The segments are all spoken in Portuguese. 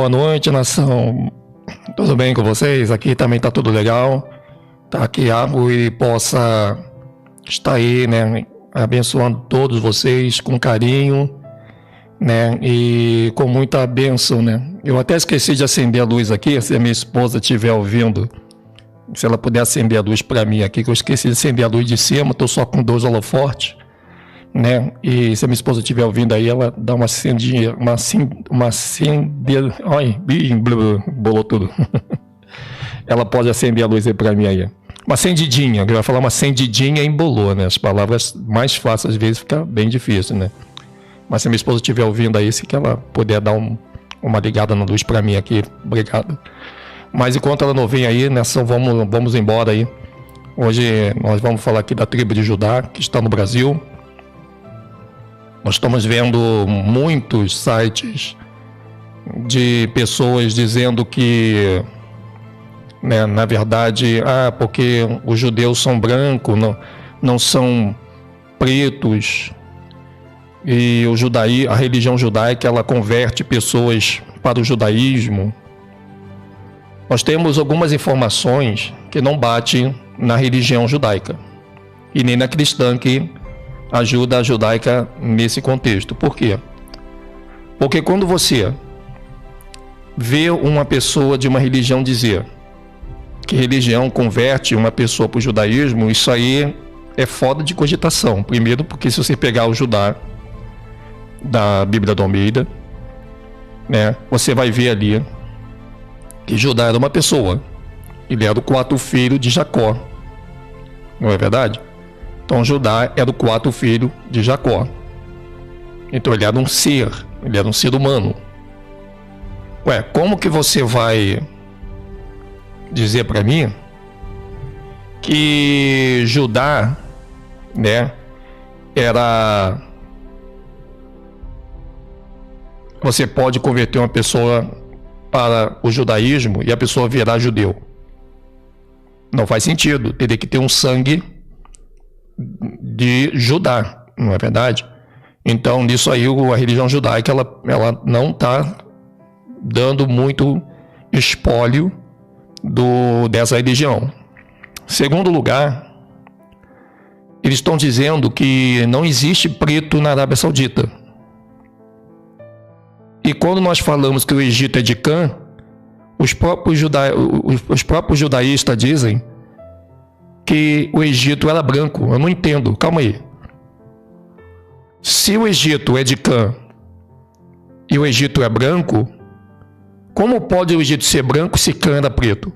boa noite, nação. Tudo bem com vocês? Aqui também tá tudo legal. Tá, que a árvore possa estar aí, né, abençoando todos vocês com carinho, né, e com muita bênção, né. Eu até esqueci de acender a luz aqui, se a minha esposa estiver ouvindo, se ela puder acender a luz para mim aqui, que eu esqueci de acender a luz de cima, tô só com 2 holofotes, né, e se a minha esposa estiver ouvindo aí, ela dá uma acendinha, ai, bolou tudo. Ela pode acender a luz aí para mim aí. Uma acendidinha, eu ia falar uma acendidinha embolou, né, as palavras mais fáceis às vezes fica bem difícil, né. Mas se a minha esposa estiver ouvindo aí, se que ela puder dar uma ligada na luz para mim aqui, obrigado. Mas enquanto ela não vem aí, nação, vamos embora aí. Hoje nós vamos falar aqui da tribo de Judá, que está no Brasil. Nós estamos vendo muitos sites de pessoas dizendo que, né, na verdade, porque os judeus são brancos, não são pretos, e a religião judaica, ela converte pessoas para o judaísmo. Nós temos algumas informações que não batem na religião judaica e nem na cristã que ajuda a judaica nesse contexto. Por quê? Porque quando você vê uma pessoa de uma religião dizer que religião converte uma pessoa para o judaísmo, isso aí é foda de cogitação. Primeiro, porque se você pegar o Judá da Bíblia do Almeida, né, você vai ver ali que Judá era uma pessoa. Ele era o 4º filho de Jacó. Não é verdade? Então Judá era o 4º filho de Jacó. Então ele era um ser humano. Ué, como que você vai dizer para mim que Judá, né, você pode converter uma pessoa para o judaísmo e a pessoa virar judeu? Não faz sentido. Teria que ter um sangue de Judá, não é verdade? Então, nisso aí, a religião judaica, ela não está dando muito espólio dessa religião. Segundo lugar, eles estão dizendo que não existe preto na Arábia Saudita. E quando nós falamos que o Egito é de Cã, os próprios judaístas dizem que o Egito era branco. Eu não entendo, calma aí. Se o Egito é de Cã e o Egito é branco, como pode o Egito ser branco se Cã era preto?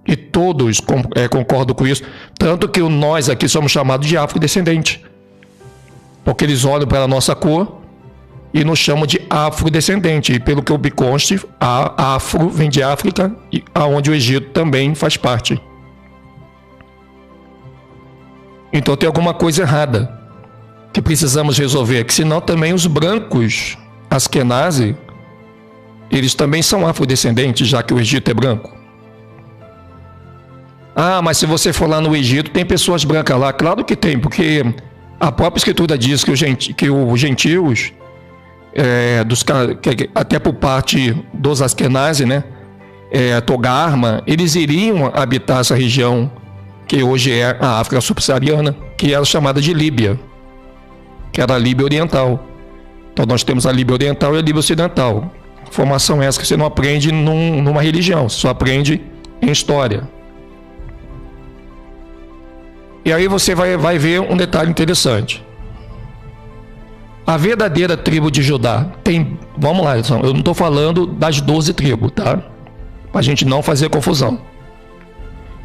E todos concordam com isso. Tanto que nós aqui somos chamados de afrodescendentes. Porque eles olham para a nossa cor e nos chamam de afrodescendente. E pelo que eu me conste, a afro vem de África, e aonde o Egito também faz parte. Então tem alguma coisa errada que precisamos resolver, que senão também os brancos Askenazi, eles também são afrodescendentes, já que o Egito é branco. Mas se você for lá no Egito, tem pessoas brancas lá. Claro que tem, porque a própria escritura diz que os gentios, até por parte dos Askenazi, né, Togarma, eles iriam habitar essa região que hoje é a África subsaariana, que era chamada de Líbia, que era a Líbia Oriental. Então nós temos a Líbia Oriental e a Líbia Ocidental. Formação essa que você não aprende numa religião, você só aprende em história. E aí você vai ver um detalhe interessante. A verdadeira tribo de Judá tem... Vamos lá, eu não estou falando das 12 tribos, tá? Para a gente não fazer confusão.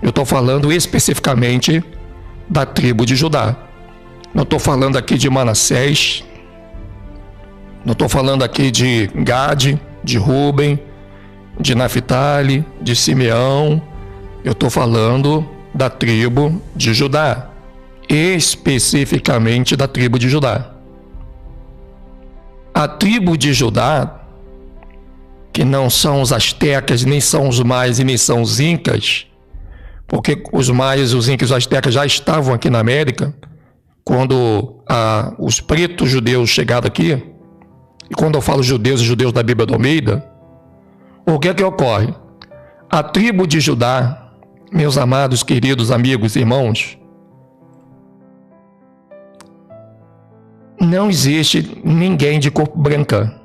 Eu estou falando especificamente da tribo de Judá. Não estou falando aqui de Manassés. Não estou falando aqui de Gade, de Ruben, de Naphtali, de Simeão. Eu estou falando da tribo de Judá. Especificamente da tribo de Judá. A tribo de Judá, que não são os astecas, nem são os maias e nem são os incas, porque os maias, os incas e os astecas já estavam aqui na América, quando os pretos judeus chegaram aqui. E quando eu falo judeus e judeus da Bíblia do Almeida, o que é que ocorre? A tribo de Judá, meus amados, queridos amigos, irmãos, não existe ninguém de cor branca.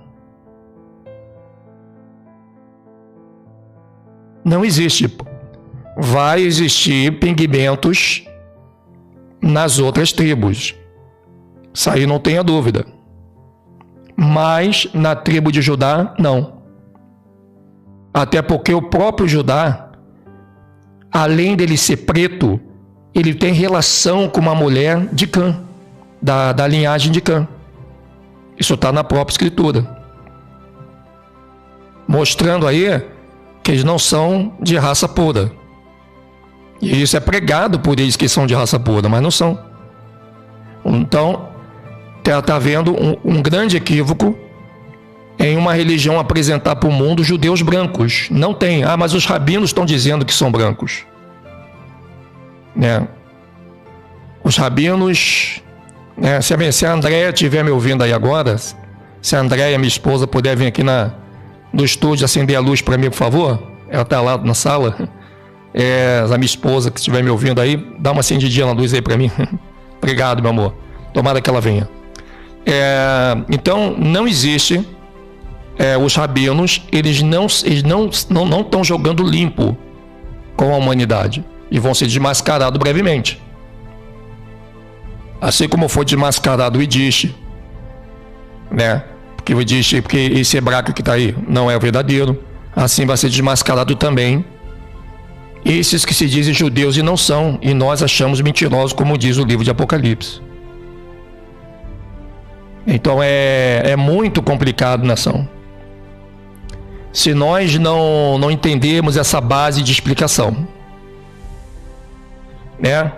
Não existe. Vai existir pigmentos nas outras tribos. Isso aí não tenha dúvida. Mas na tribo de Judá, não. Até porque o próprio Judá, além dele ser preto, ele tem relação com uma mulher de Cã, da linhagem de Cã. Isso está na própria escritura. Mostrando aí que eles não são de raça pura. E isso é pregado por eles que são de raça pura, mas não são. Então, está havendo um grande equívoco em uma religião apresentar para o mundo judeus brancos. Não tem. Ah, mas os rabinos estão dizendo que são brancos. Né? Os rabinos... Né? Se a Andréia estiver me ouvindo aí agora, se a Andréia, minha esposa, puder vir aqui no estúdio acender a luz para mim, por favor. Ela está lá na sala. A minha esposa que estiver me ouvindo aí, dá uma acendidinha na luz aí para mim. Obrigado, meu amor. Tomara que ela venha. Então, não existe... os rabinos, eles não estão jogando limpo com a humanidade e vão ser desmascarados brevemente. Assim como foi desmascarado o Idish, né? Porque o Idish, porque esse hebraico que está aí não é o verdadeiro, assim vai ser desmascarado também esses que se dizem judeus e não são, e nós achamos mentirosos, como diz o livro de Apocalipse. Então é muito complicado, nação, se nós não entendermos essa base de explicação, né?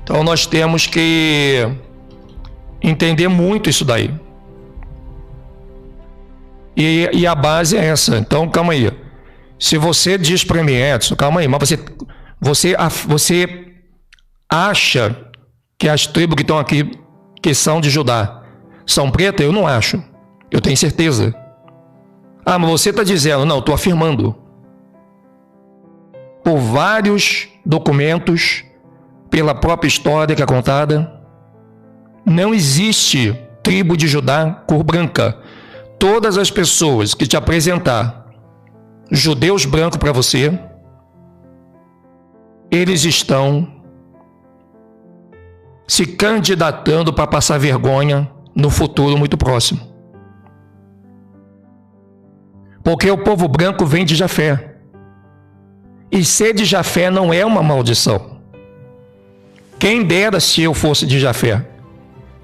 Então nós temos que entender muito isso daí. E a base é essa. Então, calma aí. Se você diz para mim, Edson, calma aí, mas você acha que as tribos que estão aqui, que são de Judá, são pretas? Eu não acho. Eu tenho certeza. Ah, mas você está dizendo. Não, estou afirmando. Por vários documentos, pela própria história que é contada, não existe tribo de Judá cor branca. Todas as pessoas que te apresentar judeus brancos para você, eles estão se candidatando para passar vergonha no futuro muito próximo. Porque o povo branco vem de Jafé. E ser de Jafé não é uma maldição. Quem dera se eu fosse de Jafé.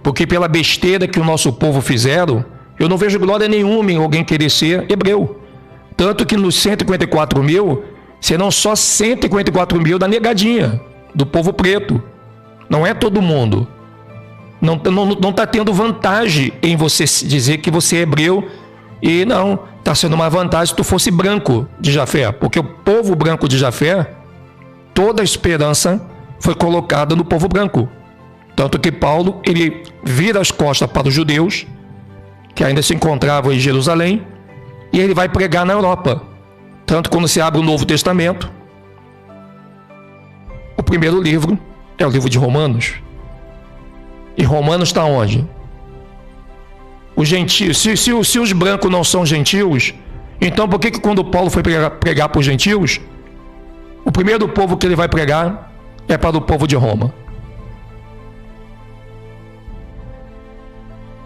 Porque pela besteira que o nosso povo fizeram, eu não vejo glória nenhuma em alguém querer ser hebreu. Tanto que nos 154 mil, serão só 154 mil da negadinha, do povo preto. Não é todo mundo. Não está tendo vantagem em você dizer que você é hebreu. E não, está sendo uma vantagem se tu fosse branco de Jafé. Porque o povo branco de Jafé, toda a esperança foi colocada no povo branco. Tanto que Paulo, ele vira as costas para os judeus, que ainda se encontravam em Jerusalém, e ele vai pregar na Europa. Tanto quando se abre o Novo Testamento, o primeiro livro é o livro de Romanos. E Romanos está onde? Os gentios. Se os brancos não são gentios, então por que quando Paulo foi pregar para os gentios, o primeiro povo que ele vai pregar é para o povo de Roma?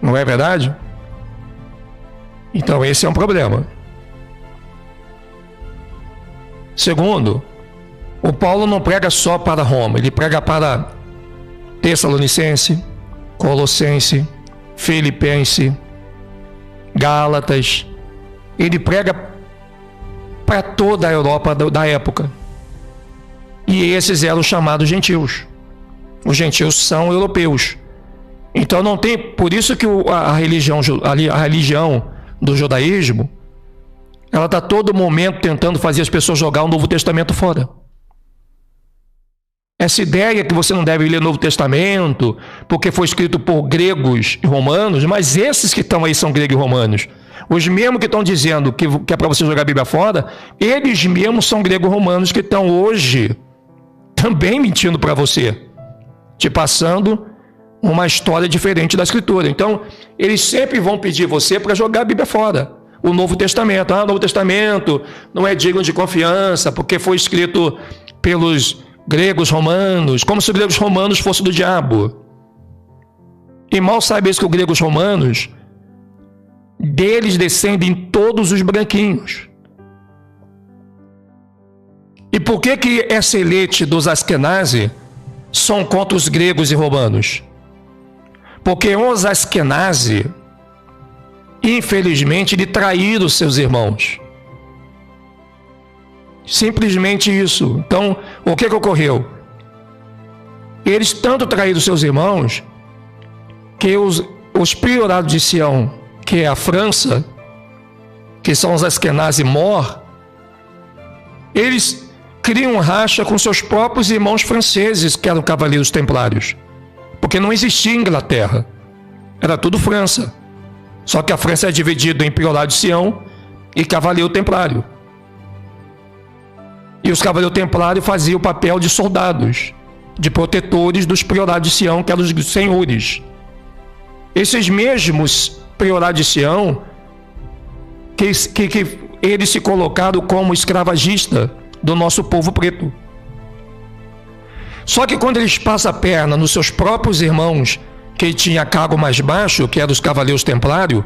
Não é verdade? Então esse é um problema. Segundo, o Paulo não prega só para Roma, ele prega para Tessalonicense, Colossense, Filipense, Gálatas. Ele prega para toda a Europa da época. E esses eram chamados gentios. Os gentios são europeus. Então não tem, por isso que a religião do judaísmo, ela está a todo momento tentando fazer as pessoas jogar o Novo Testamento fora. Essa ideia que você não deve ler o Novo Testamento porque foi escrito por gregos e romanos, mas esses que estão aí são gregos e romanos. Os mesmos que estão dizendo que é para você jogar a Bíblia fora, eles mesmos são grego-romanos que estão hoje também mentindo para você, te passando uma história diferente da Escritura. Então, eles sempre vão pedir você para jogar a Bíblia fora. O Novo Testamento. O Novo Testamento não é digno de confiança, porque foi escrito pelos gregos romanos, como se os gregos romanos fossem do diabo. E mal sabe isso que os gregos romanos, deles descendem todos os branquinhos. E por que essa elite dos Askenazi são contra os gregos e romanos? Porque os Askenazi, infelizmente, lhe traíram seus irmãos. Simplesmente isso. Então, o que ocorreu? Eles tanto traíram seus irmãos que os priorados de Sião, que é a França, que são os Askenazi Mor, eles criam racha com seus próprios irmãos franceses, que eram cavaleiros templários. Porque não existia Inglaterra. Era tudo França. Só que a França é dividida em priorado de Sião e cavaleiro templário. E os cavaleiros templários faziam o papel de soldados, de protetores dos priorados de Sião, que eram os senhores. Esses mesmos priorados de Sião, que eles se colocaram como escravagista do nosso povo preto. Só que quando eles passam a perna nos seus próprios irmãos, que tinha cargo mais baixo, que eram os cavaleiros templários,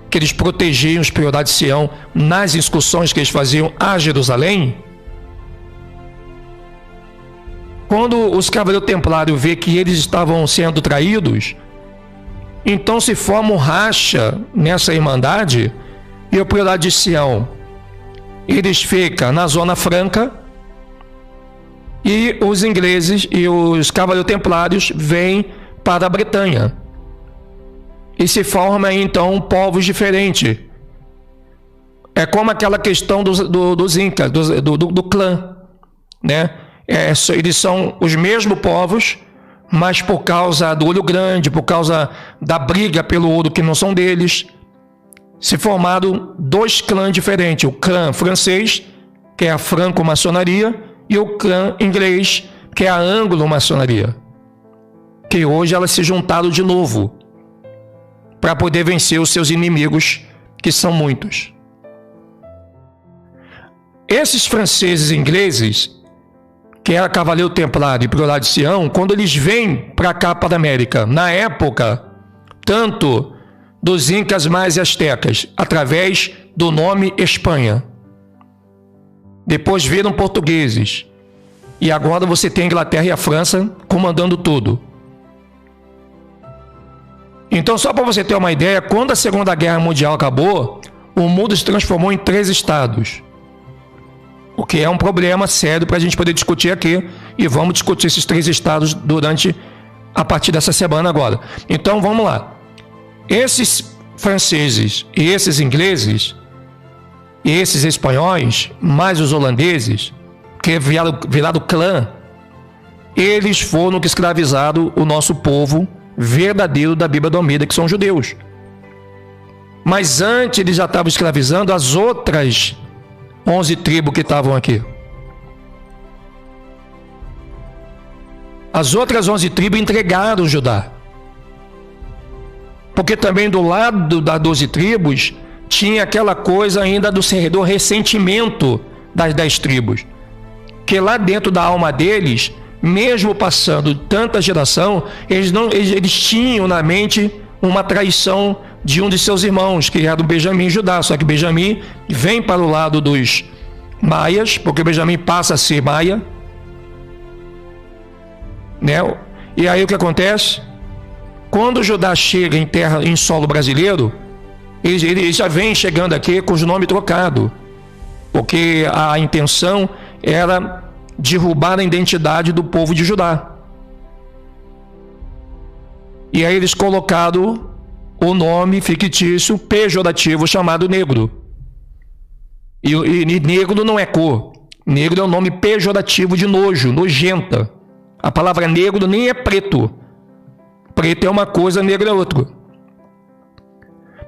que eles protegiam os priorados de Sião nas excursões que eles faziam a Jerusalém, quando os cavaleiros templários vê que eles estavam sendo traídos, então se forma um racha nessa irmandade, e o priorado de Sião, eles ficam na Zona Franca, e os ingleses e os cavaleiros templários vêm para a Bretanha. E se forma então povos diferentes. É como aquela questão dos incas, do clã, né? Eles são os mesmos povos, mas por causa do olho grande, por causa da briga pelo ouro que não são deles, se formaram dois clãs diferentes. O clã francês, que é a franco-maçonaria, e o clã inglês, que é a anglo-maçonaria. Que hoje elas se juntaram de novo para poder vencer os seus inimigos, que são muitos. Esses franceses e ingleses, que era cavaleiro templário e priorado de Sião, quando eles vêm para cá, para a América, na época, tanto dos incas mais e astecas, através do nome Espanha. Depois viram portugueses. E agora você tem a Inglaterra e a França comandando tudo. Então, só para você ter uma ideia, quando a Segunda Guerra Mundial acabou, o mundo se transformou em 3 estados. O que é um problema sério para a gente poder discutir aqui. E vamos discutir esses 3 estados a partir dessa semana agora. Então, vamos lá. Esses franceses e esses ingleses, e esses espanhóis, mais os holandeses, que viraram clã, eles foram que escravizaram o nosso povo verdadeiro da Bíblia do Almeida, que são judeus. Mas antes eles já estavam escravizando as outras 11 tribos que estavam aqui. As outras 11 tribos entregaram Judá. Porque também do lado das 12 tribos tinha aquela coisa ainda do ressentimento das 10 tribos. Que lá dentro da alma deles, mesmo passando tanta geração, eles tinham na mente uma traição de um de seus irmãos, que era do Benjamim e Judá. Só que Benjamim vem para o lado dos maias, porque Benjamim passa a ser maia, né? E aí o que acontece? Quando Judá chega em solo brasileiro, ele já vem chegando aqui com os nomes trocados, porque a intenção era derrubar a identidade do povo de Judá. E aí eles colocaram o nome fictício pejorativo chamado negro. E negro não é cor. Negro é um nome pejorativo de nojo, nojenta. A palavra negro nem é preto. Preto é uma coisa, negro é outro.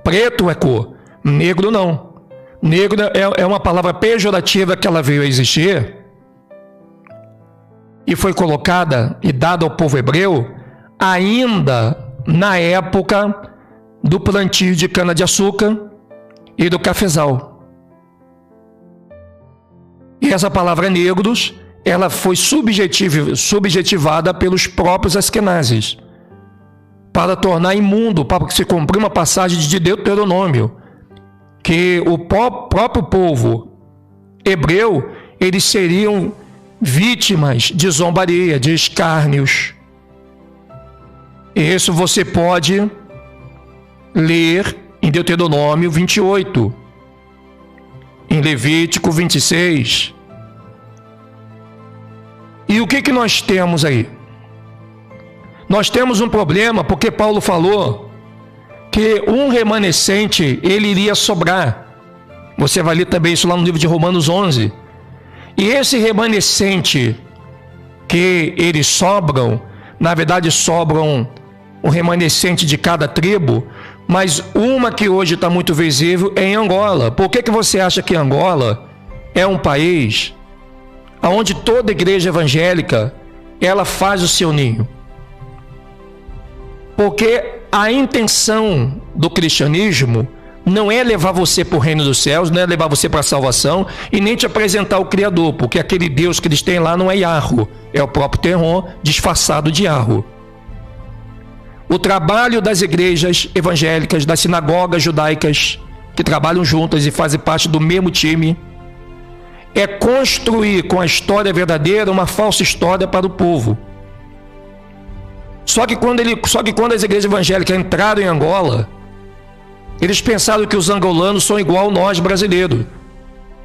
Preto é cor. Negro não. Negro é uma palavra pejorativa que ela veio a existir e foi colocada e dada ao povo hebreu ainda na época do plantio de cana-de-açúcar e do cafezal. E essa palavra negros, ela foi subjetivada pelos próprios askenazes para tornar imundo, para se cumprir uma passagem de Deuteronômio, que o próprio povo hebreu, eles seriam vítimas de zombaria, de escárnios. Isso você pode ler em Deuteronômio 28, em Levítico 26. E o que nós temos aí? Nós temos um problema porque Paulo falou que um remanescente ele iria sobrar. Você vai ler também isso lá no livro de Romanos 11. E esse remanescente que eles sobram, na verdade sobram um remanescente de cada tribo, mas uma que hoje está muito visível é em Angola. Por que você acha que Angola é um país onde toda igreja evangélica ela faz o seu ninho? Porque a intenção do cristianismo não é levar você para o reino dos céus, não é levar você para a salvação e nem te apresentar o Criador, porque aquele Deus que eles têm lá não é Yahweh, é o próprio Terron disfarçado de Yahweh. O trabalho das igrejas evangélicas, das sinagogas judaicas, que trabalham juntas e fazem parte do mesmo time, é construir com a história verdadeira uma falsa história para o povo. Só que quando as igrejas evangélicas entraram em Angola, eles pensaram que os angolanos são igual nós brasileiros,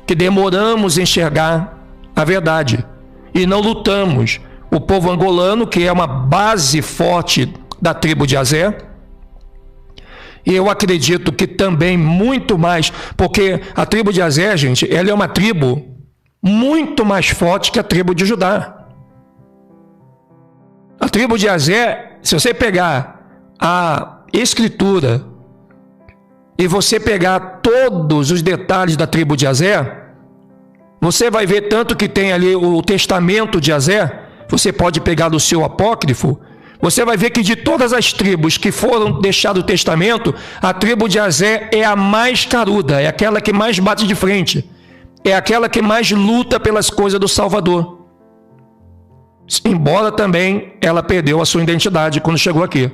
que demoramos a enxergar a verdade e não lutamos. O povo angolano, que é uma base forte da tribo de Azé, e eu acredito que também muito mais, porque a tribo de Azé, gente, ela é uma tribo muito mais forte que a tribo de Judá. A tribo de Azé, se você pegar a escritura e você pegar todos os detalhes da tribo de Azé, você vai ver tanto que tem ali o testamento de Azé, você pode pegar do seu apócrifo, você vai ver que de todas as tribos que foram deixadas o testamento, a tribo de Azé é a mais caruda, é aquela que mais bate de frente, é aquela que mais luta pelas coisas do Salvador. Embora também ela perdeu a sua identidade quando chegou aqui.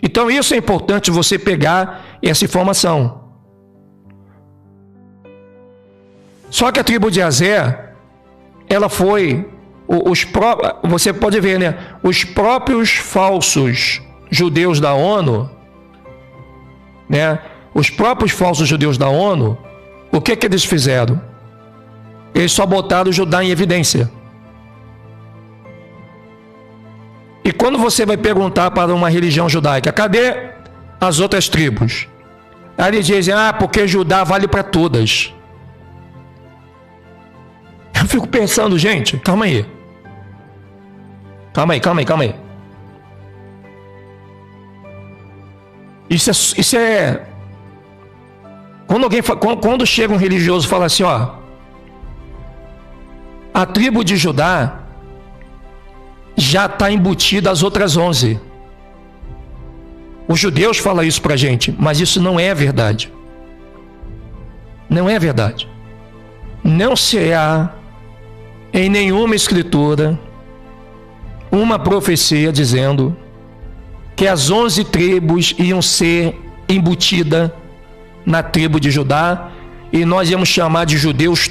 Então isso é importante você pegar essa informação. Só que a tribo de Azé, ela foi, você pode ver, né? Os próprios falsos judeus da ONU, né? Os próprios falsos judeus da ONU, o que eles fizeram? Eles só botaram Judá em evidência. E quando você vai perguntar para uma religião judaica, cadê as outras tribos? Aí eles dizem, porque Judá vale para todas. Eu fico pensando, gente, calma aí. Calma aí. Isso é... Quando chega um religioso e fala assim, a tribo de Judá já está embutida as outras 11. Os judeus falam isso para a gente, mas isso não é verdade. Não é verdade. Não se há em nenhuma escritura uma profecia dizendo que as 11 tribos iam ser embutidas na tribo de Judá e nós íamos chamar de judeus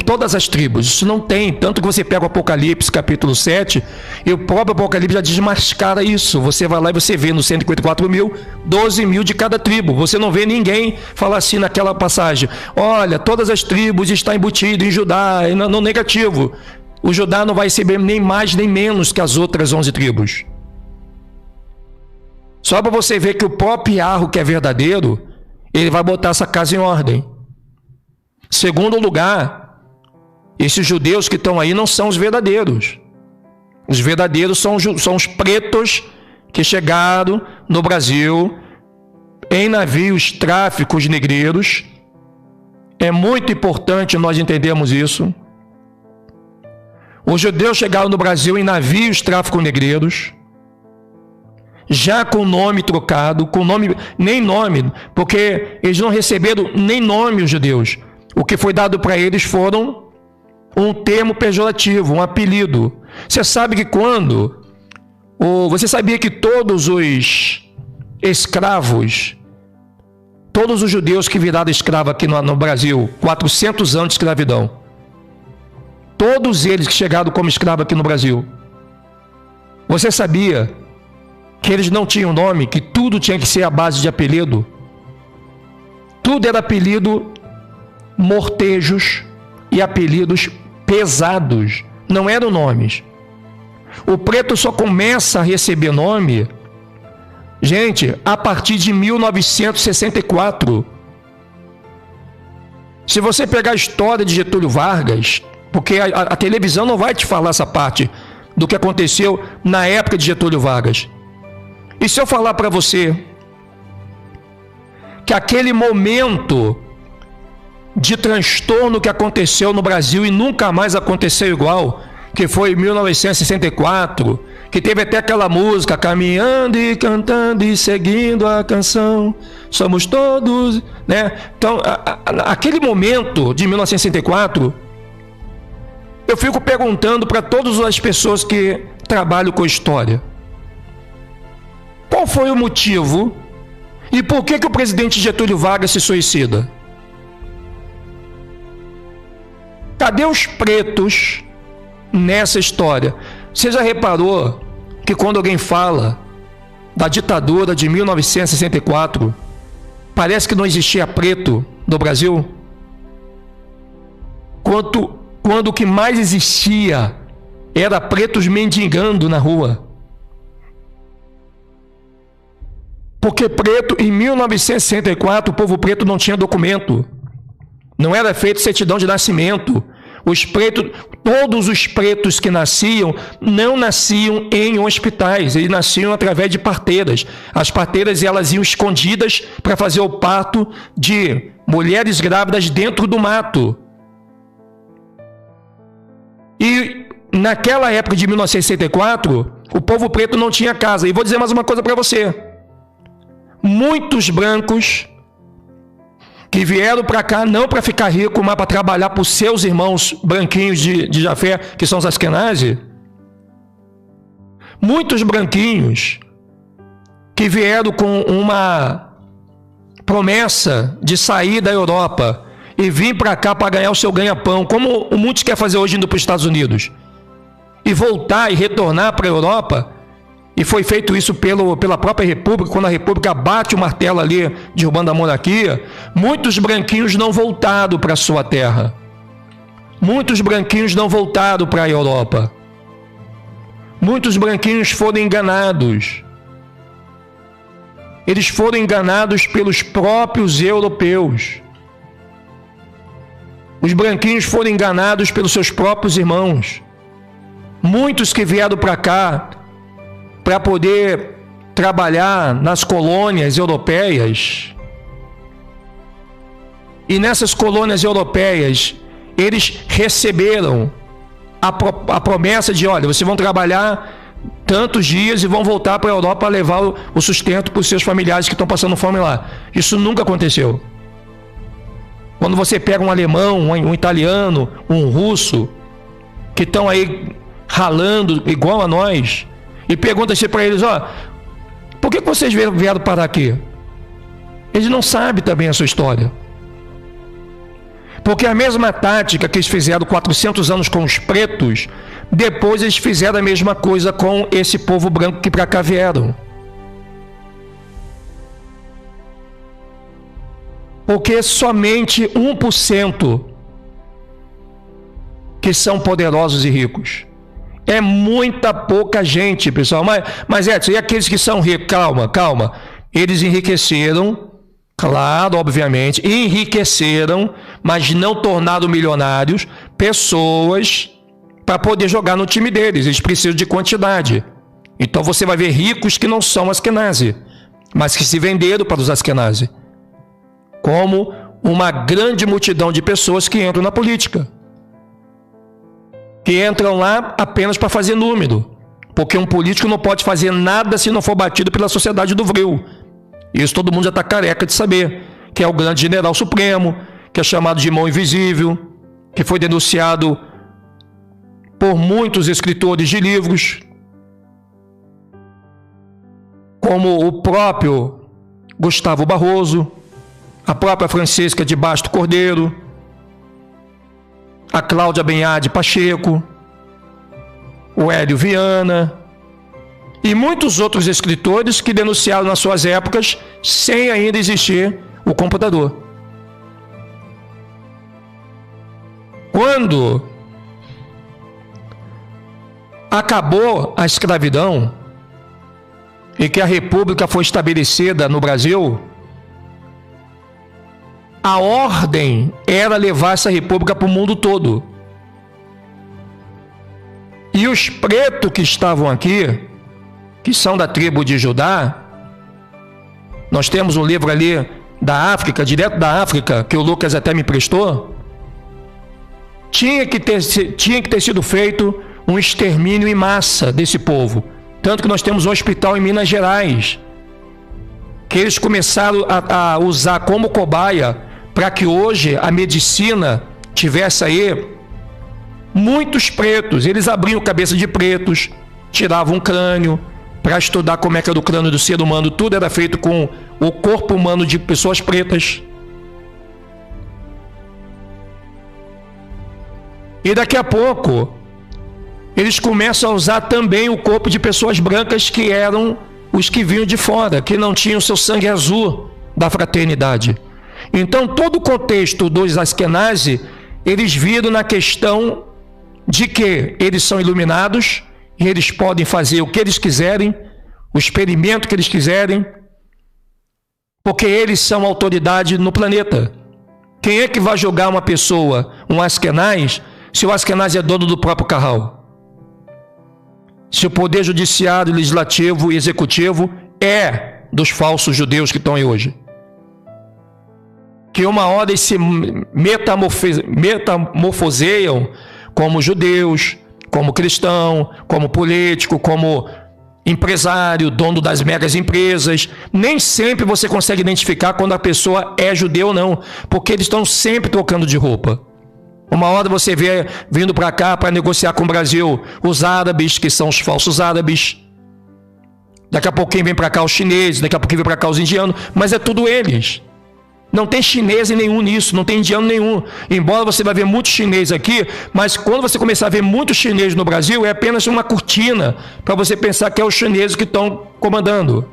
todas as tribos. Isso não tem, tanto que você pega o Apocalipse capítulo 7 e o próprio Apocalipse já desmascara isso. Você vai lá e você vê nos 154 mil, 12 mil de cada tribo. Você não vê ninguém falar assim naquela passagem, olha, todas as tribos estão embutidas em Judá, no negativo. O Judá não vai receber nem mais nem menos que as outras 11 tribos. Só para você ver que o próprio Yahweh, que é verdadeiro, ele vai botar essa casa em ordem. Segundo lugar, esses judeus que estão aí não são os verdadeiros. Os verdadeiros são os pretos que chegaram no Brasil em navios tráficos negreiros. É muito importante nós entendermos isso. Os judeus chegaram no Brasil em navios tráficos negreiros, já com nome trocado, com nome, nem nome, porque eles não receberam nem nome, os judeus. O que foi dado para eles foram um termo pejorativo, um apelido. Você sabe que você sabia que todos os escravos, todos os judeus que viraram escravo aqui no Brasil, 400 anos de escravidão, todos eles que chegaram como escravo aqui no Brasil, você sabia que eles não tinham nome, que tudo tinha que ser à base de apelido? Tudo era apelido, mortejos e apelidos pesados, não eram nomes. O preto só começa a receber nome, gente, a partir de 1964. Se você pegar a história de Getúlio Vargas, porque a televisão não vai te falar essa parte do que aconteceu na época de Getúlio Vargas. E se eu falar para você que aquele momento de transtorno que aconteceu no Brasil e nunca mais aconteceu igual, que foi em 1964, que teve até aquela música, caminhando e cantando e seguindo a canção, somos todos, né? Então, aquele momento de 1964, eu fico perguntando para todas as pessoas que trabalham com história, qual foi o motivo e por que o presidente Getúlio Vargas se suicida? Cadê os pretos nessa história? Você já reparou que quando alguém fala da ditadura de 1964, parece que não existia preto no Brasil? Quando o que mais existia era pretos mendigando na rua. Porque preto, em 1964, o povo preto não tinha documento. Não era feito certidão de nascimento. Todos os pretos que nasciam, não nasciam em hospitais, eles nasciam através de parteiras. As parteiras, elas iam escondidas para fazer o parto de mulheres grávidas dentro do mato. E naquela época de 1964, o povo preto não tinha casa. E vou dizer mais uma coisa para você. Muitos brancos que vieram para cá não para ficar rico, mas para trabalhar para os seus irmãos branquinhos de Jafé, que são os Askenazi. Muitos branquinhos que vieram com uma promessa de sair da Europa e vir para cá para ganhar o seu ganha-pão, como muitos querem fazer hoje indo para os Estados Unidos, e voltar e retornar para a Europa. E foi feito isso pela própria República, quando a República bate o martelo ali, derrubando a monarquia. Muitos branquinhos não voltaram para a sua terra. Muitos branquinhos não voltaram para a Europa. Muitos branquinhos foram enganados. Eles foram enganados pelos próprios europeus. Os branquinhos foram enganados pelos seus próprios irmãos. Muitos que vieram para cá para poder trabalhar nas colônias europeias. E nessas colônias europeias, eles receberam a promessa de, olha, vocês vão trabalhar tantos dias e vão voltar para a Europa para levar o sustento para os seus familiares que estão passando fome lá. Isso nunca aconteceu. Quando você pega um alemão, um italiano, um russo, que estão aí ralando igual a nós, e pergunta-se para eles, por que vocês vieram parar aqui? Eles não sabem também a sua história. Porque a mesma tática que eles fizeram 400 anos com os pretos, depois eles fizeram a mesma coisa com esse povo branco que para cá vieram. Porque somente 1% que são poderosos e ricos. É muita pouca gente, pessoal. Mas Edson, e aqueles que são ricos? Calma. Eles enriqueceram, claro, obviamente, enriqueceram, mas não tornaram milionários pessoas para poder jogar no time deles. Eles precisam de quantidade. Então você vai ver ricos que não são Askenazi. mas que se venderam para os Askenazi, como uma grande multidão de pessoas que entram na política, que entram lá apenas para fazer número, porque um político não pode fazer nada se não for batido pela sociedade do Vril. Isso todo mundo já está careca de saber, que é o grande general supremo, que é chamado de mão invisível, que foi denunciado por muitos escritores de livros, como o próprio Gustavo Barroso, a própria Francisca de Basto Cordeiro, a Cláudia Benhade Pacheco, o Hélio Viana e muitos outros escritores que denunciaram nas suas épocas sem ainda existir o computador. Quando acabou a escravidão e que a República foi estabelecida no Brasil, a ordem era levar essa República para o mundo todo. E os pretos que estavam aqui, que são da tribo de Judá, nós temos um livro ali da África, direto da África, que o Lucas até me emprestou, tinha que ter sido feito um extermínio em massa desse povo. Tanto que nós temos um hospital em Minas Gerais, que eles começaram a usar como cobaia para que hoje a medicina tivesse aí muitos pretos. Eles abriam cabeça de pretos, tiravam um crânio para estudar como é que era o crânio do ser humano. Tudo era feito com o corpo humano de pessoas pretas. E daqui a pouco eles começam a usar também o corpo de pessoas brancas, que eram os que vinham de fora, que não tinham seu sangue azul da fraternidade. Então, todo o contexto dos Askenazi, eles viram na questão de que eles são iluminados e eles podem fazer o que eles quiserem, o experimento que eles quiserem, porque eles são autoridade no planeta. Quem é que vai julgar uma pessoa, um Askenaz, se o Askenaz é dono do próprio carral? Se o poder judiciário, legislativo e executivo é dos falsos judeus que estão aí hoje, que uma hora eles se metamorfoseiam como judeus, como cristão, como político, como empresário, dono das megas empresas. Nem sempre você consegue identificar quando a pessoa é judeu ou não, porque eles estão sempre trocando de roupa. Uma hora você vê vindo para cá para negociar com o Brasil os árabes, que são os falsos árabes. Daqui a pouquinho vem para cá os chineses, daqui a pouquinho vem para cá os indianos, mas é tudo eles. Não tem chinês nenhum nisso, não tem indiano nenhum. Embora você vai ver muito chinês aqui, mas quando você começar a ver muito chinês no Brasil, é apenas uma cortina para você pensar que é os chineses que estão comandando.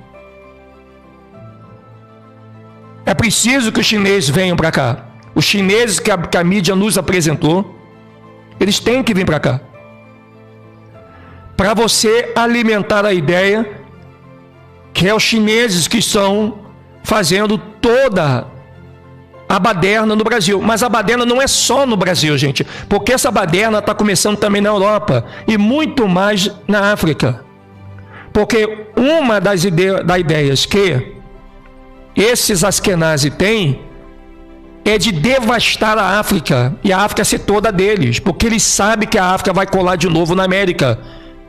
É preciso que os chineses venham para cá. Os chineses que a mídia nos apresentou, eles têm que vir para cá. Para você alimentar a ideia que é os chineses que estão fazendo toda a baderna no Brasil. Mas a baderna não é só no Brasil, gente, porque essa baderna está começando também na Europa e muito mais na África. Porque uma das ideias que esses Askenazi têm é de devastar a África, e a África ser toda deles, porque eles sabem que a África vai colar de novo na América,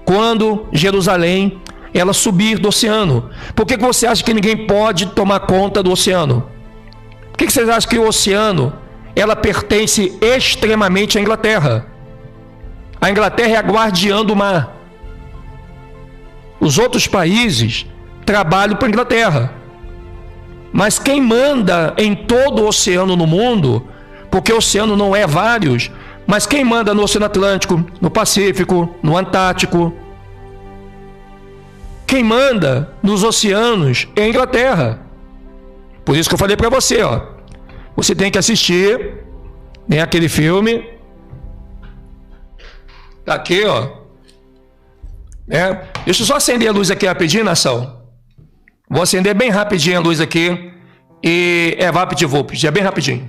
quando Jerusalém ela subir do oceano. Por que você acha que ninguém pode tomar conta do oceano? Por que vocês acham que o oceano ela pertence extremamente à Inglaterra? A Inglaterra é a guardiã do mar. Os outros países trabalham para a Inglaterra. Mas quem manda em todo o oceano no mundo, porque o oceano não é vários, mas quem manda no Oceano Atlântico, no Pacífico, no Antártico, quem manda nos oceanos é a Inglaterra. Por isso que eu falei para você, ó, você tem que assistir, né, aquele filme, tá aqui, ó, né? Deixa eu só acender a luz aqui rapidinho, nação. Vou acender bem rapidinho a luz aqui e é VaptVupt, é bem rapidinho.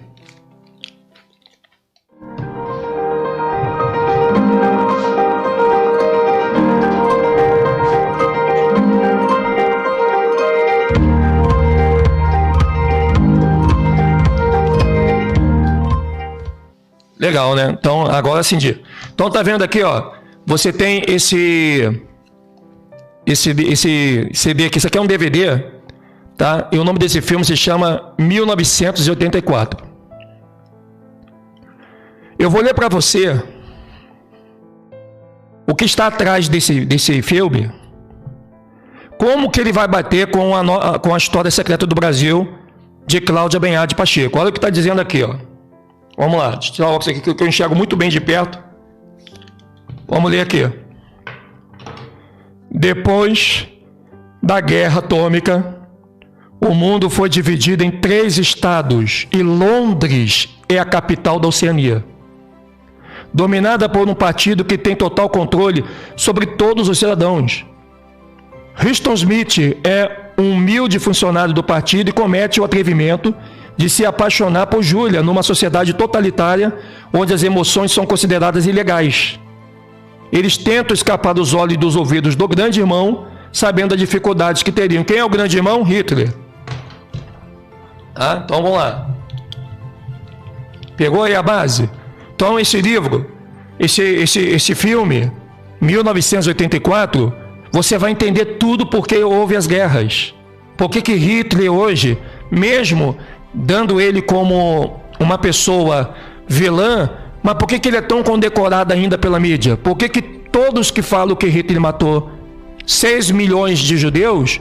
Legal, né? Então, agora sim. Então, tá vendo aqui, ó. Você tem esse CD aqui. Isso aqui é um DVD, tá? E o nome desse filme se chama 1984. Eu vou ler para você o que está atrás desse filme. Como que ele vai bater com a História Secreta do Brasil, de Cláudia Benhade Pacheco. Olha o que está dizendo aqui, ó. Vamos lá, deixa eu tirar o óculos aqui que eu enxergo muito bem de perto. Vamos ler aqui. Depois da guerra atômica, o mundo foi dividido em 3 estados e Londres é a capital da Oceania. Dominada por um partido que tem total controle sobre todos os cidadãos. Houston Smith é um humilde funcionário do partido e comete o atrevimento de se apaixonar por Julia numa sociedade totalitária onde as emoções são consideradas ilegais. Eles tentam escapar dos olhos e dos ouvidos do grande irmão, sabendo das dificuldades que teriam. Quem é o grande irmão? Hitler. Então vamos lá. Pegou aí a base? Então esse livro, esse filme, 1984, você vai entender tudo porque houve as guerras. Por que Hitler hoje, mesmo dando ele como uma pessoa vilã, mas por que ele é tão condecorado ainda pela mídia? Por que todos que falam que Hitler matou 6 milhões de judeus,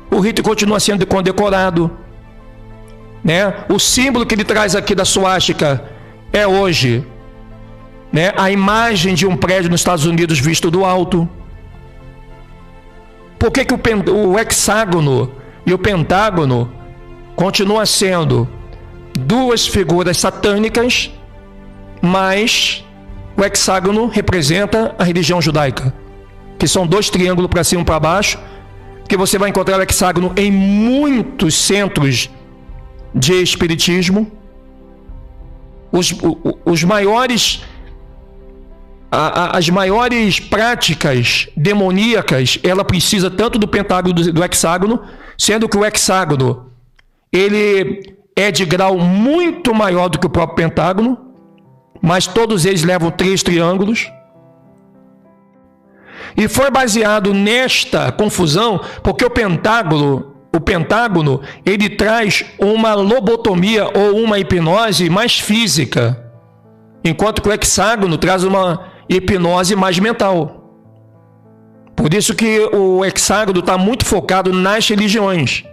o Hitler continua sendo condecorado? Né? O símbolo que ele traz aqui da suástica é hoje, né, a imagem de um prédio nos Estados Unidos visto do alto. Por que o hexágono e o pentágono continuam sendo 2 figuras satânicas, mas o hexágono representa a religião judaica, que são 2 triângulos para cima e para baixo, que você vai encontrar o hexágono em muitos centros de espiritismo. As maiores práticas demoníacas, ela precisa tanto do pentágono do hexágono, sendo que o hexágono ele é de grau muito maior do que o próprio pentágono, mas todos eles levam 3 triângulos. E foi baseado nesta confusão porque o pentágono ele traz uma lobotomia ou uma hipnose mais física, enquanto que o hexágono traz uma hipnose mais mental. Por isso que o hexágono está muito focado nas religiões,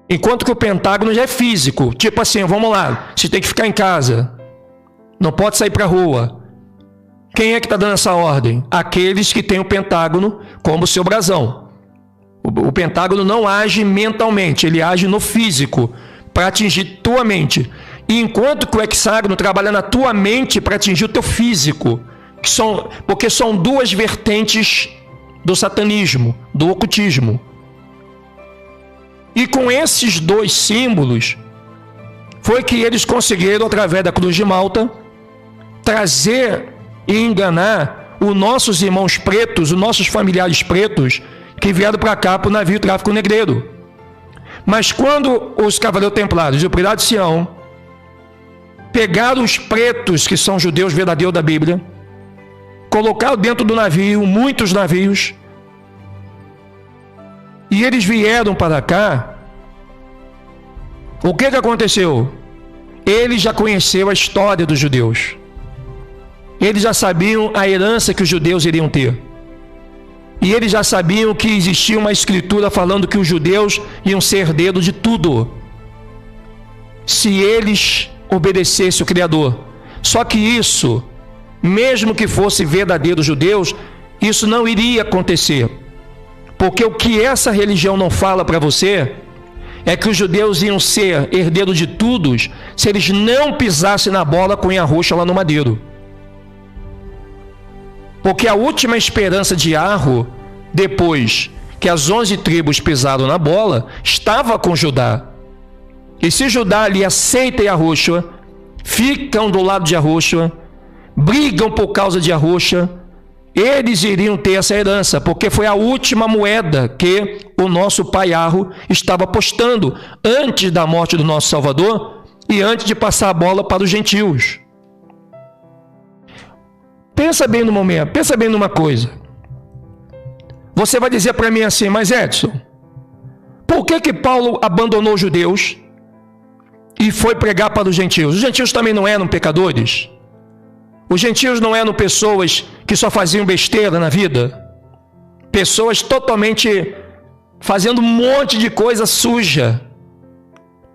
enquanto que o pentágono já é físico. Tipo assim, vamos lá, você tem que ficar em casa, não pode sair para a rua. Quem é que está dando essa ordem? Aqueles que têm o pentágono como seu brasão. O pentágono não age mentalmente, ele age no físico, para atingir tua mente. E enquanto que o hexágono trabalha na tua mente para atingir o teu físico, porque são 2 vertentes do satanismo, do ocultismo. E com esses 2 símbolos, foi que eles conseguiram, através da Cruz de Malta, trazer e enganar os nossos irmãos pretos, os nossos familiares pretos, que vieram para cá para o navio tráfico negreiro. Mas quando os Cavaleiros Templários e o Prelado de Sião pegaram os pretos, que são judeus verdadeiros da Bíblia, colocaram dentro do navio, muitos navios, e eles vieram para cá, o que aconteceu? Eles já conheceram a história dos judeus. Eles já sabiam a herança que os judeus iriam ter. E eles já sabiam que existia uma escritura falando que os judeus iam ser herdeiros de tudo, se eles obedecessem o Criador. Só que isso, mesmo que fosse verdadeiros judeus, isso não iria acontecer. Porque o que essa religião não fala para você é que os judeus iam ser herdeiros de tudo se eles não pisassem na bola com a roxa lá no madeiro. Porque a última esperança de Arro, depois que as 11 tribos pisaram na bola, estava com Judá. E se Judá ali aceita Yahushua, ficam do lado de Yahushua, brigam por causa de Yahushua, eles iriam ter essa herança, porque foi a última moeda que o nosso pai Arro estava apostando antes da morte do nosso Salvador e antes de passar a bola para os gentios. pensa bem no momento, pensa bem numa coisa. Você vai dizer para mim assim, mas Edson, por que Paulo abandonou os judeus e foi pregar para os gentios? Os gentios também não eram pecadores? Os gentios não eram pessoas que só faziam besteira na vida? Pessoas totalmente fazendo um monte de coisa suja.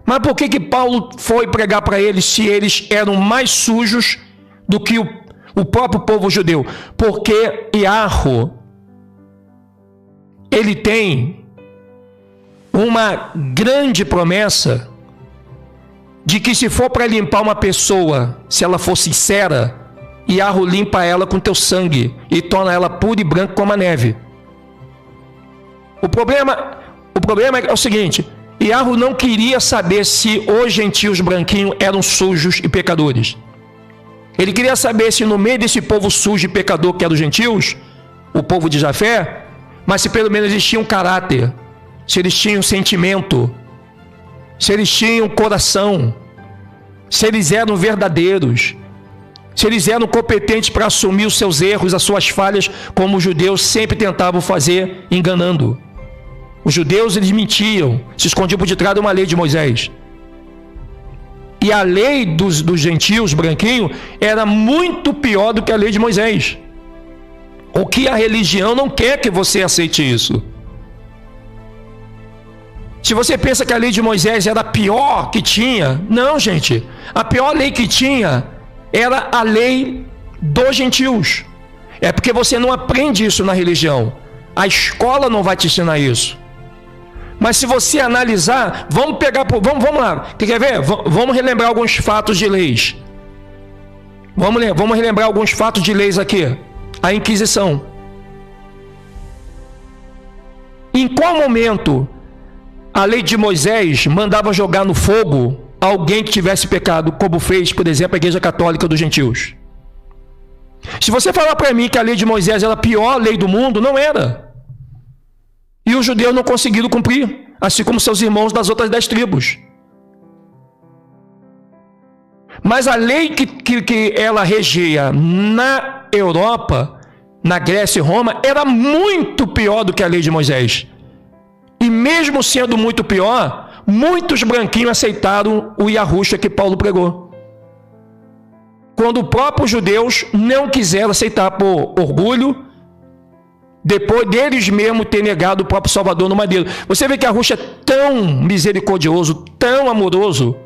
Mas por que Paulo foi pregar para eles se eles eram mais sujos do que o próprio povo judeu? Porque Iarro, ele tem uma grande promessa de que se for para limpar uma pessoa, se ela for sincera, Iarro limpa ela com teu sangue e torna ela pura e branca como a neve. O problema é o seguinte, Iarro não queria saber se os gentios branquinhos eram sujos e pecadores. Ele queria saber se no meio desse povo sujo e pecador que eram os gentios, o povo de Jafé, mas se pelo menos eles tinham caráter, se eles tinham sentimento, se eles tinham coração, se eles eram verdadeiros, se eles eram competentes para assumir os seus erros, as suas falhas, como os judeus sempre tentavam fazer, enganando. Os judeus, eles mentiam, se escondiam por detrás de uma lei de Moisés. E a lei dos gentios branquinhos era muito pior do que a lei de Moisés. O que a religião não quer que você aceite isso. Se você pensa que a lei de Moisés era a pior que tinha, não, gente. A pior lei que tinha era a lei dos gentios. É porque você não aprende isso na religião. A escola não vai te ensinar isso. Mas se você analisar, vamos lá, quer ver? Vamos relembrar alguns fatos de leis. Vamos relembrar alguns fatos de leis aqui. A Inquisição. Em qual momento a lei de Moisés mandava jogar no fogo alguém que tivesse pecado, como fez, por exemplo, a Igreja Católica dos Gentios? Se você falar para mim que a lei de Moisés era a pior lei do mundo, não era. E os judeus não conseguiram cumprir, assim como seus irmãos das outras 10 tribos. Mas a lei que ela regia na Europa, na Grécia e Roma, era muito pior do que a lei de Moisés. E mesmo sendo muito pior, muitos branquinhos aceitaram o Yahushua que Paulo pregou. Quando os próprios judeus não quiseram aceitar por orgulho, depois deles mesmo ter negado o próprio Salvador no madeiro. Você vê que Yahushua é tão misericordioso, tão amoroso,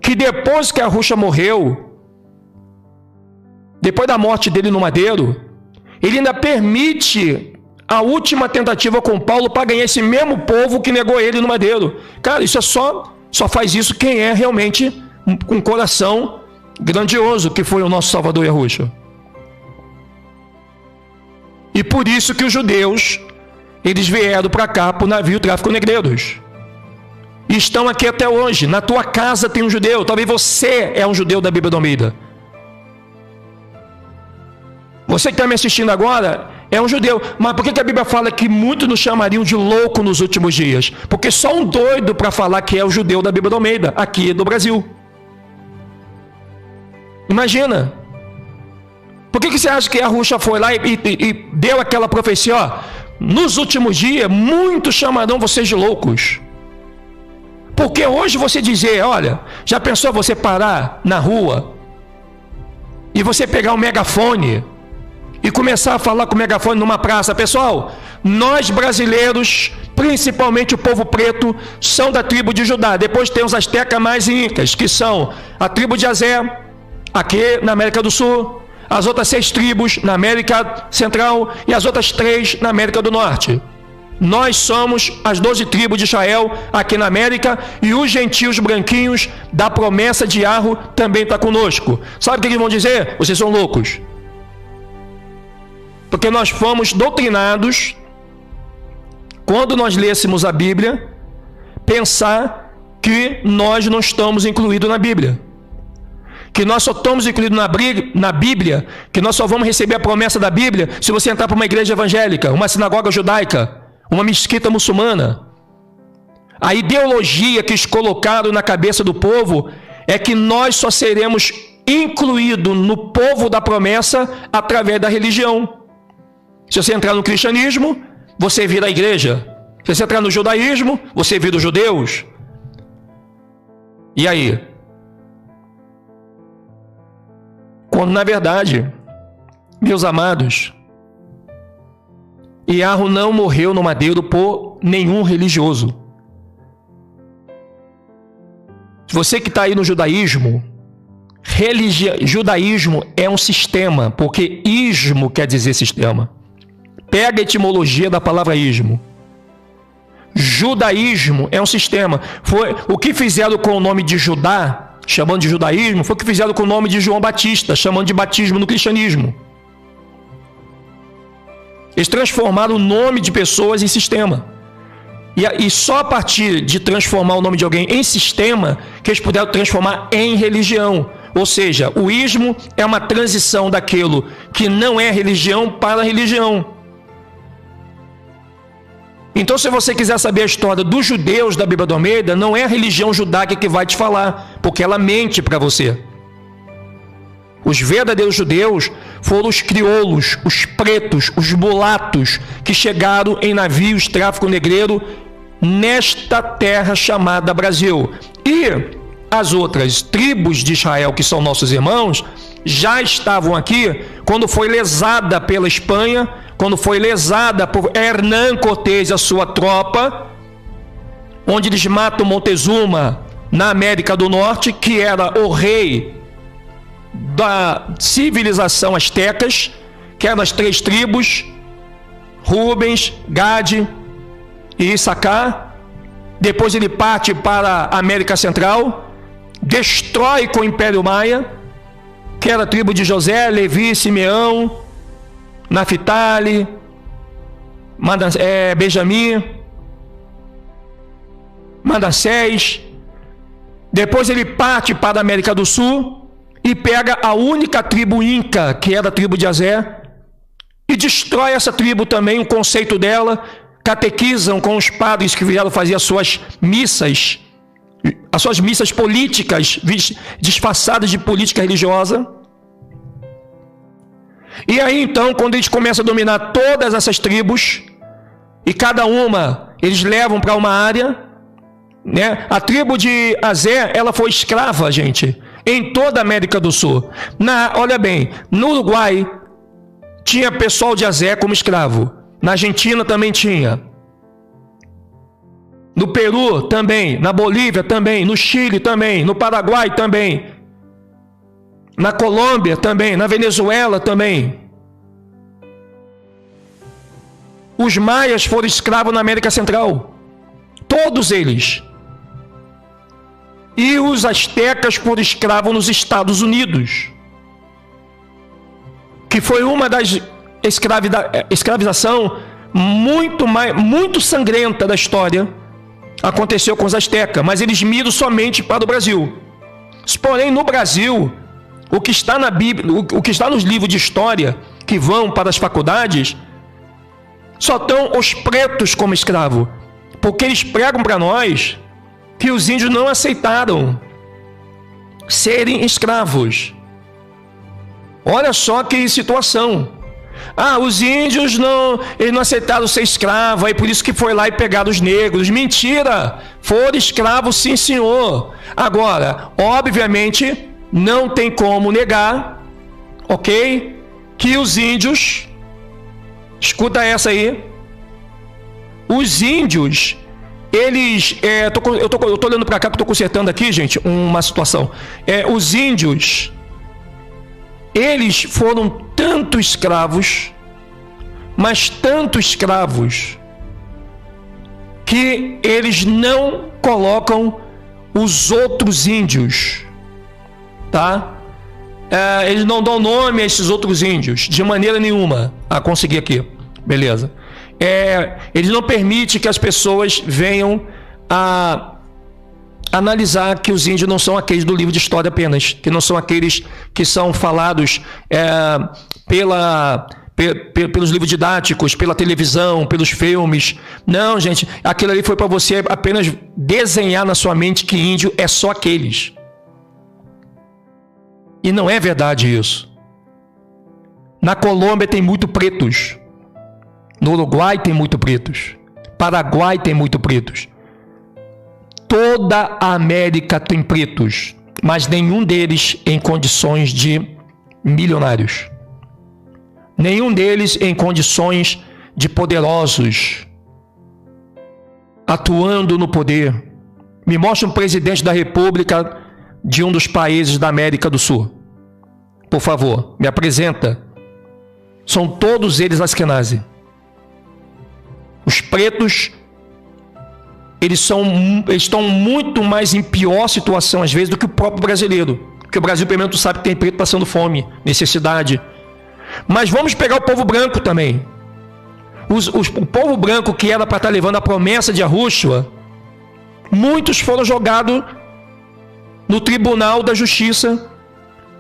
que depois que Yahushua morreu, depois da morte dele no madeiro, ele ainda permite a última tentativa com Paulo para ganhar esse mesmo povo que negou ele no madeiro. Cara, isso é só faz isso quem é realmente com um coração grandioso, que foi o nosso Salvador Yahushua. E por isso que os judeus, eles vieram para cá para o navio tráfico negreiros. E estão aqui até hoje. Na tua casa tem um judeu. Talvez você é um judeu da Bíblia do Almeida. Você que está me assistindo agora é um judeu. Mas por que a Bíblia fala que muitos nos chamariam de louco nos últimos dias? Porque só um doido para falar que é o judeu da Bíblia do Almeida, aqui do Brasil. Imagina. Por que você acha que a Yahushua foi lá e deu aquela profecia? Ó, nos últimos dias, muitos chamarão vocês de loucos. Porque hoje você dizer, olha, já pensou você parar na rua e você pegar um megafone e começar a falar com o megafone numa praça? Pessoal, nós brasileiros, principalmente o povo preto, são da tribo de Judá. Depois tem os astecas mais incas, que são a tribo de Azé, aqui na América do Sul, as outras 6 tribos na América Central e as outras 3 na América do Norte. Nós somos as 12 tribos de Israel aqui na América, e os gentios branquinhos da promessa de Yarro também está conosco. Sabe o que eles vão dizer? Vocês são loucos. Porque nós fomos doutrinados, quando nós lêssemos a Bíblia, pensar que nós não estamos incluídos na Bíblia. Que nós só estamos incluídos na Bíblia, que nós só vamos receber a promessa da Bíblia se você entrar para uma igreja evangélica, uma sinagoga judaica, uma mesquita muçulmana. A ideologia que eles colocaram na cabeça do povo é que nós só seremos incluído no povo da promessa através da religião. Se você entrar no cristianismo, você vira a igreja. Se você entrar no judaísmo, você vira os judeus. E aí? Quando, na verdade, meus amados, Iarro não morreu no madeiro por nenhum religioso. Você que está aí no judaísmo, judaísmo é um sistema, porque ismo quer dizer sistema. Pega a etimologia da palavra ismo. Judaísmo é um sistema. Foi o que fizeram com o nome de Judá, chamando de judaísmo, foi o que fizeram com o nome de João Batista, chamando de batismo no cristianismo. Eles transformaram o nome de pessoas em sistema. E só a partir de transformar o nome de alguém em sistema que eles puderam transformar em religião. Ou seja, o ismo é uma transição daquilo que não é religião para a religião. Então, se você quiser saber a história dos judeus da Bíblia do Almeida, não é a religião judaica que vai te falar, porque ela mente para você. Os verdadeiros judeus foram os crioulos, os pretos, os mulatos que chegaram em navios tráfico negreiro nesta terra chamada Brasil. E as outras tribos de Israel, que são nossos irmãos, já estavam aqui quando foi lesada pela Espanha, quando foi lesada por Hernán Cortés e a sua tropa, onde eles matam Montezuma na América do Norte, que era o rei da civilização astecas, que eram as 3 tribos, Rubens, Gade e Issacar. Depois ele parte para a América Central, destrói com o Império Maia, que era a tribo de José, Levi, Simeão, Naphtali, Benjamim, Manassés. Depois ele parte para a América do Sul e pega a única tribo inca, que era a tribo de Azé, e destrói essa tribo também, o conceito dela, catequizam com os padres que vieram fazer as suas missas políticas, disfarçadas de política religiosa. E aí então, quando eles começam a dominar todas essas tribos, e cada uma eles levam para uma área, né? A tribo de Azé, ela foi escrava, gente, em toda a América do Sul. Olha bem, no Uruguai tinha pessoal de Azé como escravo, na Argentina também tinha, no Peru também, na Bolívia também, no Chile também, no Paraguai também, na Colômbia também, na Venezuela também. Os maias foram escravos na América Central, todos eles. E os astecas foram escravos nos Estados Unidos, que foi uma das escravização muito sangrenta da história. Aconteceu com os astecas, mas eles miram somente para o Brasil. Porém, no Brasil, o que está na Bíblia, o que está nos livros de história que vão para as faculdades, só estão os pretos como escravo, porque eles pregam para nós que os índios não aceitaram serem escravos. Olha só que situação. Os índios eles não aceitaram ser escravos, aí por isso que foi lá e pegaram os negros. Mentira! Foram escravos, sim, senhor. Agora, obviamente, não tem como negar, ok? Que os índios, escuta essa aí, os índios, eles, eu tô olhando para cá, que eu tô consertando aqui, gente, uma situação. Os índios, eles foram tanto escravos, mas tanto escravos, que eles não colocam os outros índios, tá? Eles não dão nome a esses outros índios, de maneira nenhuma. Consegui aqui, beleza. Eles não permitem que as pessoas venham a analisar que os índios não são aqueles do livro de história apenas, que não são aqueles que são falados pelos livros didáticos, pela televisão, pelos filmes. Não, gente, aquilo ali foi para você apenas desenhar na sua mente que índio é só aqueles. E não é verdade isso. Na Colômbia tem muito pretos. No Uruguai tem muito pretos. Paraguai tem muito pretos. Toda a América tem pretos, mas nenhum deles em condições de milionários. Nenhum deles em condições de poderosos, atuando no poder. Me mostra um presidente da República de um dos países da América do Sul. Por favor, me apresenta. São todos eles askenazi. Os pretos, eles estão muito mais em pior situação, às vezes, do que o próprio brasileiro. Porque o Brasil, pelo menos, sabe que tem preto passando fome, necessidade. Mas vamos pegar o povo branco também. O povo branco que era para estar levando a promessa de Yahushua, muitos foram jogados no Tribunal da Justiça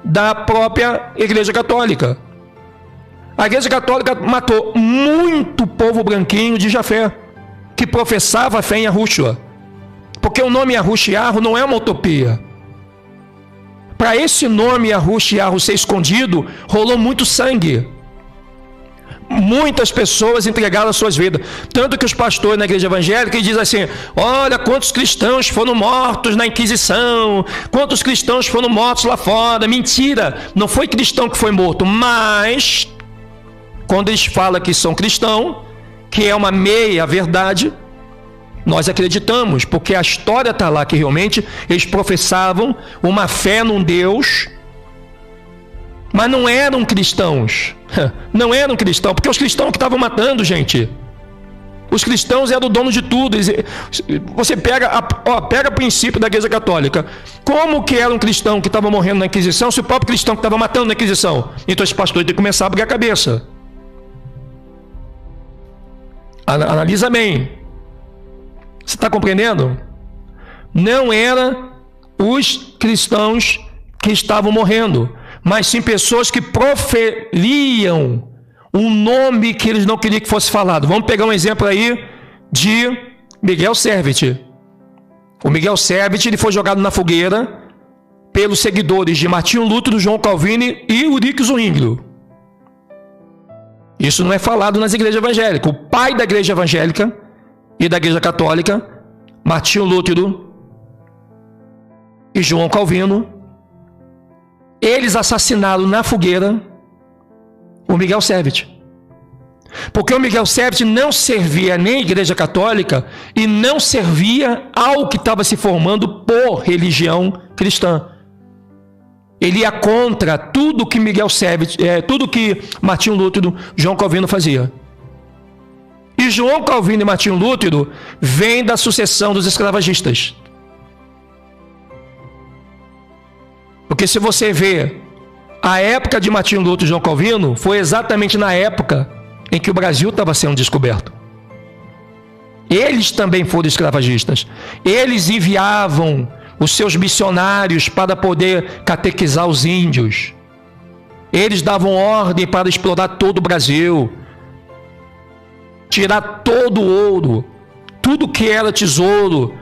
da própria Igreja Católica. A Igreja Católica matou muito povo branquinho de Jafé, que professava a fé em Yahushua. Porque o nome Yahushiahu não é uma utopia. Para esse nome Yahushiahu ser escondido, rolou muito sangue. Muitas pessoas entregaram as suas vidas. Tanto que os pastores na igreja evangélica dizem assim: olha quantos cristãos foram mortos na Inquisição, quantos cristãos foram mortos lá fora. Mentira, não foi cristão que foi morto, mas quando eles falam que são cristãos, que é uma meia verdade, nós acreditamos, porque a história está lá que realmente eles professavam uma fé num Deus, mas não eram cristãos. Não eram cristãos, porque os cristãos que estavam matando, gente. Os cristãos eram o dono de tudo. Você pega o princípio da Igreja Católica. Como que era um cristão que estava morrendo na Inquisição, se o próprio cristão que estava matando na Inquisição? Então esse pastor tem que começar a abrir a cabeça. Analisa bem. Você está compreendendo? Não eram os cristãos que estavam morrendo, mas sim pessoas que proferiam um nome que eles não queriam que fosse falado. Vamos pegar um exemplo aí de Miguel Servet. O Miguel Servet, ele foi jogado na fogueira pelos seguidores de Martinho Lutero, João Calvino e Ulrich Zwinglio. Isso não é falado nas igrejas evangélicas. O pai da igreja evangélica e da igreja católica, Martinho Lutero e João Calvino, eles assassinaram na fogueira o Miguel Servet. Porque o Miguel Servet não servia nem a igreja católica e não servia ao que estava se formando por religião cristã. Ele ia contra tudo que Miguel Servet, tudo que Martinho Lutero, João Calvino fazia. E João Calvino e Martinho Lutero vêm da sucessão dos escravagistas. Porque se você vê a época de Martinho Lutero e João Calvino, foi exatamente na época em que o Brasil estava sendo descoberto. Eles também foram escravagistas. Eles enviavam os seus missionários para poder catequizar os índios. Eles davam ordem para explorar todo o Brasil, tirar todo o ouro, tudo que era tesouro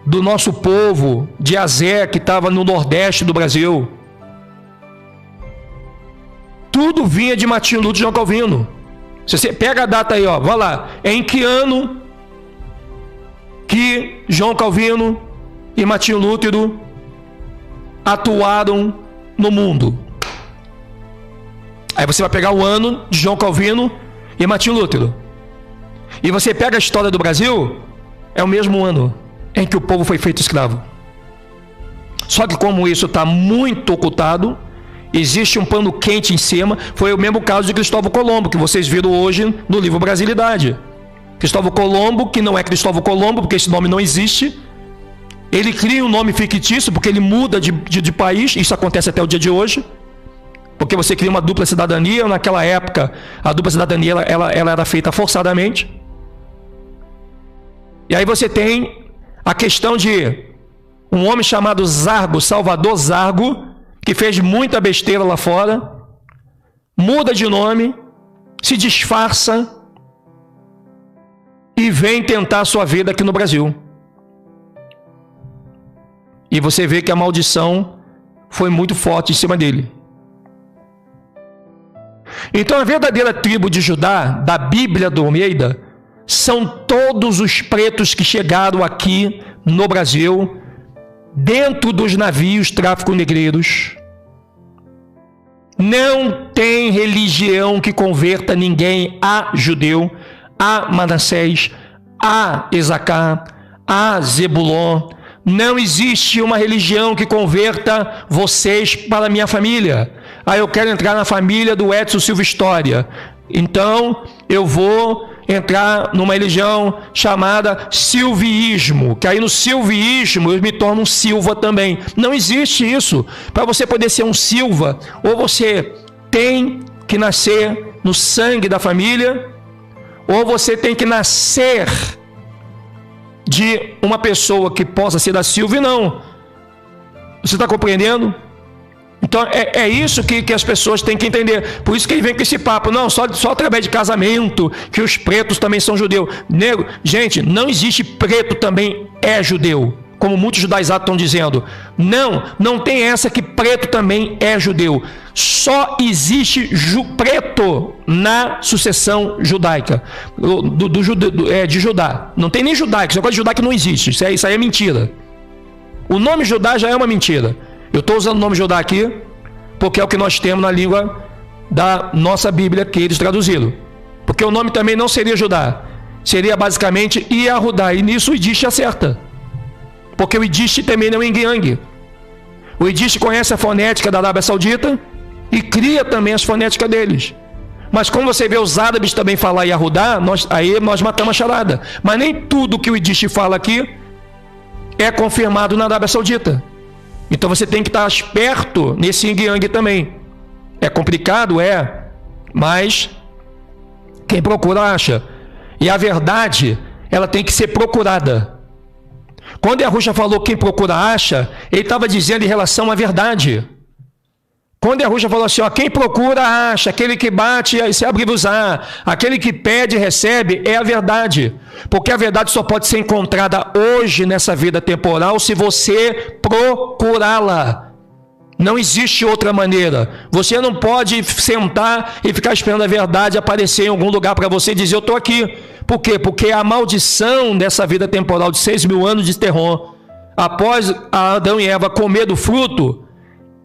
do nosso povo de Azé, que estava no nordeste do Brasil. Tudo vinha de Martinho Lutero e João Calvino. Se você pega a data aí, ó, vai lá, é em que ano que João Calvino e Martinho Lutero atuaram no mundo? Aí você vai pegar o ano de João Calvino e Martinho Lutero, e você pega a história do Brasil, é o mesmo ano em que o povo foi feito escravo. Só que como isso está muito ocultado, existe um pano quente em cima. Foi o mesmo caso de Cristóvão Colombo, que vocês viram hoje no livro Brasilidade. Cristóvão Colombo, que não é Cristóvão Colombo, porque esse nome não existe. Ele cria um nome fictício, porque ele muda de país. Isso acontece até o dia de hoje. Porque você cria uma dupla cidadania. Naquela época, a dupla cidadania ela era feita forçadamente. E aí você tem a questão de um homem chamado Zargo, Salvador Zargo, que fez muita besteira lá fora, muda de nome, se disfarça e vem tentar a sua vida aqui no Brasil. E você vê que a maldição foi muito forte em cima dele. Então a verdadeira tribo de Judá, da Bíblia do Almeida, são todos os pretos que chegaram aqui no Brasil, dentro dos navios tráfico-negreiros. Não tem religião que converta ninguém a judeu, a Manassés, a Isacar, a Zebulon. Não existe uma religião que converta vocês para a minha família. Eu quero entrar na família do Edson Silva História. Então, eu vou entrar numa religião chamada silviísmo, que aí no silviísmo eu me torno um Silva também. Não existe isso. Para você poder ser um Silva, ou você tem que nascer no sangue da família, ou você tem que nascer de uma pessoa que possa ser da Silva e não. Você está compreendendo? Então é isso que as pessoas têm que entender. Por isso que ele vem com esse papo. Não, só através de casamento que os pretos também são judeus. Negro, gente, não existe preto também é judeu, como muitos judaizados estão dizendo. Não tem essa que preto também é judeu. Só existe preto na sucessão judaica de Judá. Não tem nem judaico. Esse negócio de Judá que não existe. Isso aí é mentira. O nome Judá já é uma mentira. Eu estou usando o nome Judá aqui porque é o que nós temos na língua da nossa Bíblia que eles traduziram. Porque o nome também não seria Judá. Seria basicamente Iahudá. E nisso o Idish acerta. Porque o Idish também não é Yang. O Idish conhece a fonética da Arábia Saudita e cria também as fonéticas deles. Mas como você vê os árabes também falar Yahudá, aí nós matamos a charada. Mas nem tudo que o Idish fala aqui é confirmado na Arábia Saudita. Então você tem que estar esperto nesse Yin Yang também. É complicado, mas quem procura acha. E a verdade, ela tem que ser procurada. Quando Yahushua falou quem procura acha, ele estava dizendo em relação à verdade. Quando Yahushua falou assim, quem procura acha, aquele que bate se abre-vos-á, aquele que pede recebe, é a verdade. Porque a verdade só pode ser encontrada hoje nessa vida temporal se você procurá-la. Não existe outra maneira. Você não pode sentar e ficar esperando a verdade aparecer em algum lugar para você e dizer, eu estou aqui. Por quê? Porque a maldição dessa vida temporal de 6.000 anos de Terron, após Adão e Eva comer do fruto,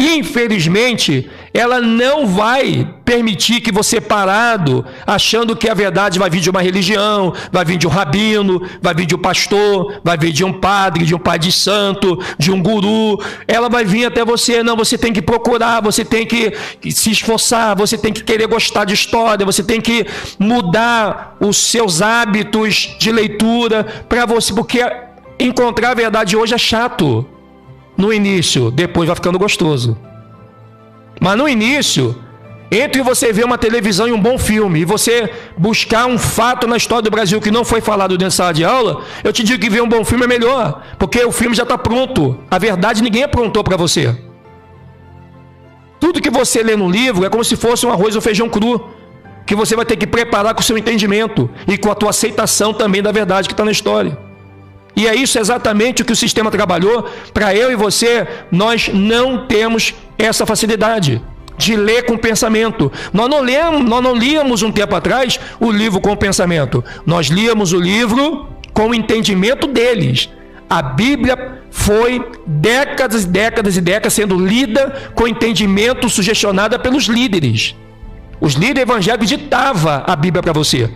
infelizmente, ela não vai permitir que você parado, achando que a verdade vai vir de uma religião, vai vir de um rabino, vai vir de um pastor, vai vir de um padre, de um pai de santo, de um guru. Ela vai vir até você. Não, você tem que procurar, você tem que se esforçar, você tem que querer gostar de história, você tem que mudar os seus hábitos de leitura para você, porque encontrar a verdade hoje é chato. No início, depois vai ficando gostoso. Mas no início, entre você ver uma televisão e um bom filme e você buscar um fato na história do Brasil que não foi falado dentro da sala de aula, eu te digo que ver um bom filme é melhor, porque o filme já está pronto. A verdade ninguém aprontou para você. Tudo que você lê no livro é como se fosse um arroz ou feijão cru, que você vai ter que preparar com o seu entendimento e com a tua aceitação também da verdade que está na história. E é isso exatamente o que o sistema trabalhou. Para eu e você, nós não temos essa facilidade de ler com pensamento. Nós não líamos um tempo atrás o livro com pensamento. Nós líamos o livro com o entendimento deles. A Bíblia foi décadas e décadas e décadas sendo lida com entendimento sugestionada pelos líderes. Os líderes evangélicos ditavam a Bíblia para você.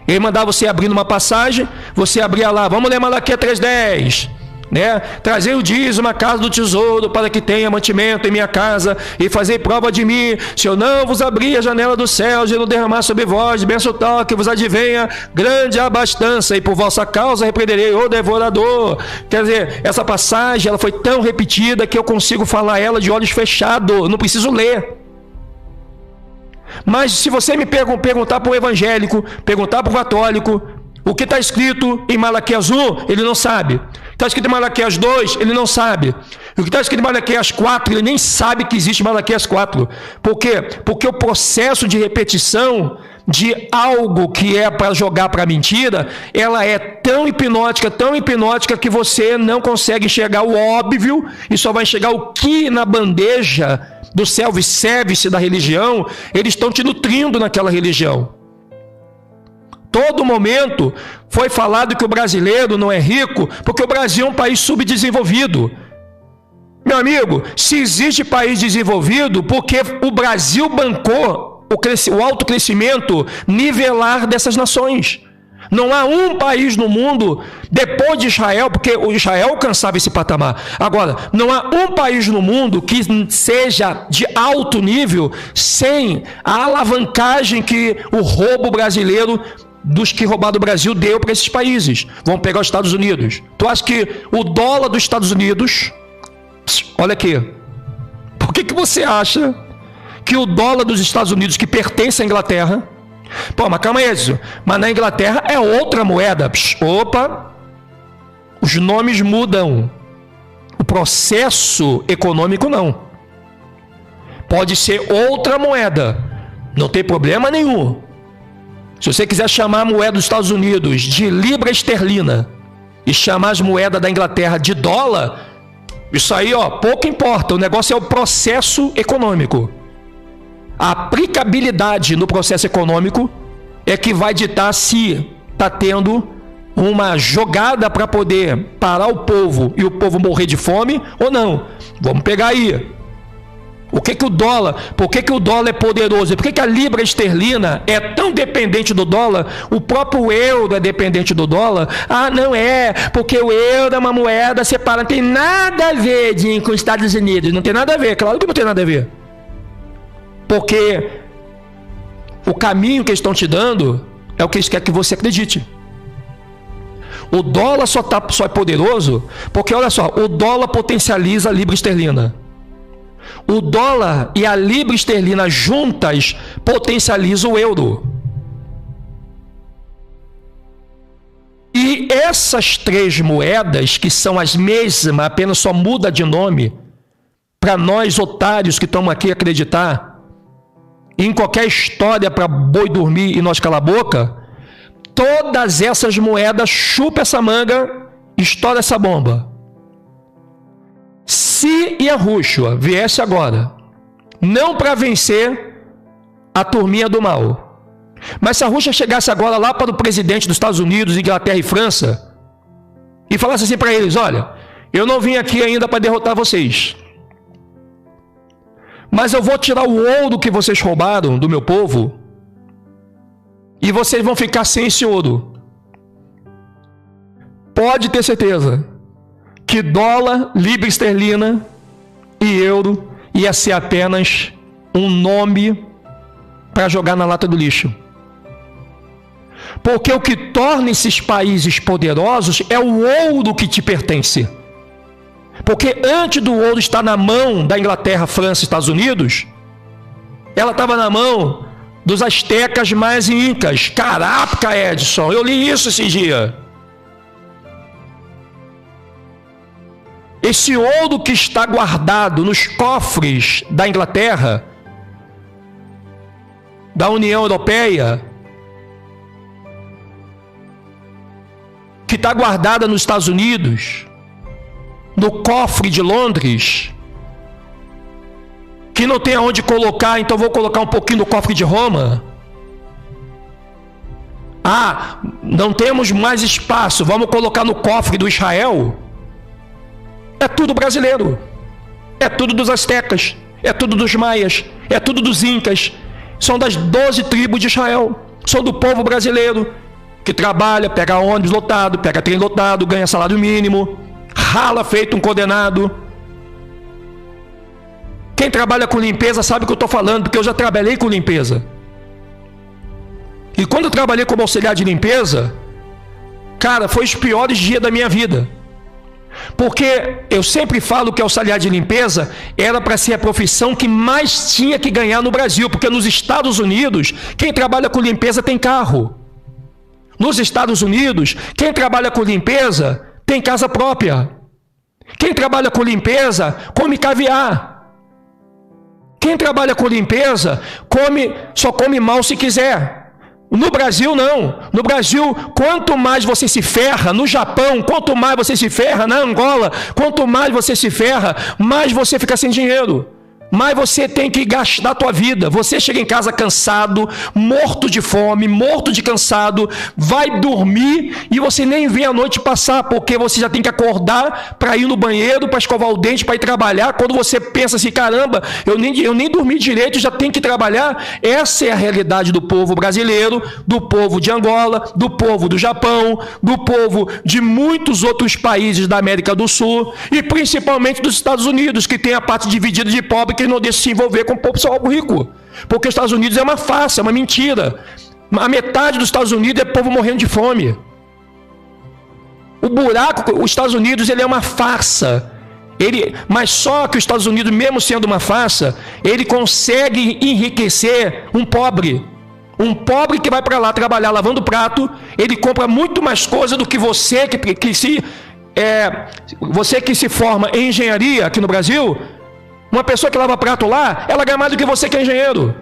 Ele mandava você abrir numa passagem, você abria lá, vamos ler Malaquias 3:10, né? Trazer o dízimo à casa do tesouro para que tenha mantimento em minha casa e fazer prova de mim, se eu não vos abrir a janela dos céus e não derramar sobre vós bênção tal que vos advenha grande abastança e por vossa causa repreenderei o devorador. Quer dizer, essa passagem ela foi tão repetida que eu consigo falar ela de olhos fechados, não preciso ler. Mas se você me perguntar para o evangélico, perguntar para o católico, o que está escrito em Malaquias 1, ele não sabe. Está escrito em Malaquias 2, ele não sabe. O que está escrito em Malaquias 4, ele nem sabe que existe Malaquias 4. Por quê? Porque o processo de repetição de algo que é para jogar para mentira, ela é tão hipnótica que você não consegue enxergar o óbvio e só vai enxergar o que na bandeja do self-service da religião, eles estão te nutrindo naquela religião. Todo momento foi falado que o brasileiro não é rico porque o Brasil é um país subdesenvolvido. Meu amigo, se existe país desenvolvido, porque o Brasil bancou o alto crescimento nivelar dessas nações. Não há um país no mundo, depois de Israel, porque o Israel alcançava esse patamar. Agora, não há um país no mundo que seja de alto nível sem a alavancagem que o roubo brasileiro dos que roubaram do Brasil deu para esses países. Vamos pegar os Estados Unidos. Tu acha que o dólar dos Estados Unidos... Olha aqui. Por que você acha que o dólar dos Estados Unidos, que pertence à Inglaterra... Pô, mas calma aí, Edson. Mas na Inglaterra é outra moeda. Opa! Os nomes mudam. O processo econômico não. Pode ser outra moeda. Não tem problema nenhum. Se você quiser chamar a moeda dos Estados Unidos de libra esterlina e chamar as moedas da Inglaterra de dólar, isso aí, ó, pouco importa. O negócio é o processo econômico. A aplicabilidade no processo econômico é que vai ditar se está tendo uma jogada para poder parar o povo e o povo morrer de fome ou não. Vamos pegar aí. Por que o dólar é poderoso? Por que a libra esterlina é tão dependente do dólar? O próprio euro é dependente do dólar? Ah, não é, porque o euro é uma moeda separada. Não tem nada a ver com os Estados Unidos. Não tem nada a ver, claro que não tem nada a ver. Porque o caminho que eles estão te dando é o que eles querem que você acredite. O dólar só é poderoso porque, olha só, o dólar potencializa a libra esterlina. O dólar e a libra esterlina juntas potencializam o euro. E essas três moedas, que são as mesmas, apenas só muda de nome, para nós otários que estamos aqui acreditar, em qualquer história para boi dormir e nós calar a boca, todas essas moedas chupam essa manga, estoura essa bomba. Se Yahushua viesse agora, não para vencer a turminha do mal, mas se Yahushua chegasse agora lá para o presidente dos Estados Unidos, Inglaterra e França, e falasse assim para eles: olha, eu não vim aqui ainda para derrotar vocês, mas eu vou tirar o ouro que vocês roubaram do meu povo, e vocês vão ficar sem esse ouro. Pode ter certeza que dólar, libra esterlina e euro ia ser apenas um nome para jogar na lata do lixo. Porque o que torna esses países poderosos é o ouro que te pertence. Porque antes do ouro estar na mão da Inglaterra, França e Estados Unidos, ela estava na mão dos astecas mais incas. Caraca, Edson, eu li isso esse dia. Esse ouro que está guardado nos cofres da Inglaterra, da União Europeia, que está guardada nos Estados Unidos, no cofre de Londres, que não tem aonde colocar, então vou colocar um pouquinho no cofre de Roma. Ah, não temos mais espaço, vamos colocar no cofre do Israel. É tudo brasileiro, é tudo dos astecas, é tudo dos maias, é tudo dos incas, são das 12 tribos de Israel, são do povo brasileiro, que trabalha, pega ônibus lotado, pega trem lotado, ganha salário mínimo, rala feito um condenado. Quem trabalha com limpeza sabe o que eu estou falando, porque eu já trabalhei com limpeza. E quando eu trabalhei como auxiliar de limpeza, cara, foi os piores dias da minha vida. Porque eu sempre falo que auxiliar de limpeza era para ser a profissão que mais tinha que ganhar no Brasil, porque nos Estados Unidos, quem trabalha com limpeza tem carro. Nos Estados Unidos, quem trabalha com limpeza tem casa própria. Quem trabalha com limpeza come caviar. Quem trabalha com limpeza só come mal se quiser. No Brasil, não. No Brasil, quanto mais você se ferra, no Japão, quanto mais você se ferra, na Angola, quanto mais você se ferra, mais você fica sem dinheiro. Mas você tem que gastar a tua vida. Você chega em casa cansado, morto de fome, morto de cansado, vai dormir e você nem vê a noite passar, porque você já tem que acordar para ir no banheiro, para escovar o dente, para ir trabalhar. Quando você pensa assim, caramba, eu nem dormi direito, já tenho que trabalhar. Essa é a realidade do povo brasileiro, do povo de Angola, do povo do Japão, do povo de muitos outros países da América do Sul e principalmente dos Estados Unidos, que tem a parte dividida de pobre, que não deixa se envolver com o povo só rico. Porque os Estados Unidos é uma farsa, é uma mentira. A metade dos Estados Unidos é povo morrendo de fome. O buraco, os Estados Unidos, ele é uma farsa. Mas só que os Estados Unidos, mesmo sendo uma farsa, ele consegue enriquecer um pobre. Um pobre que vai para lá trabalhar lavando prato, ele compra muito mais coisa do que você você que se forma em engenharia aqui no Brasil. Uma pessoa que lava prato lá, ela ganha mais do que você que é engenheiro.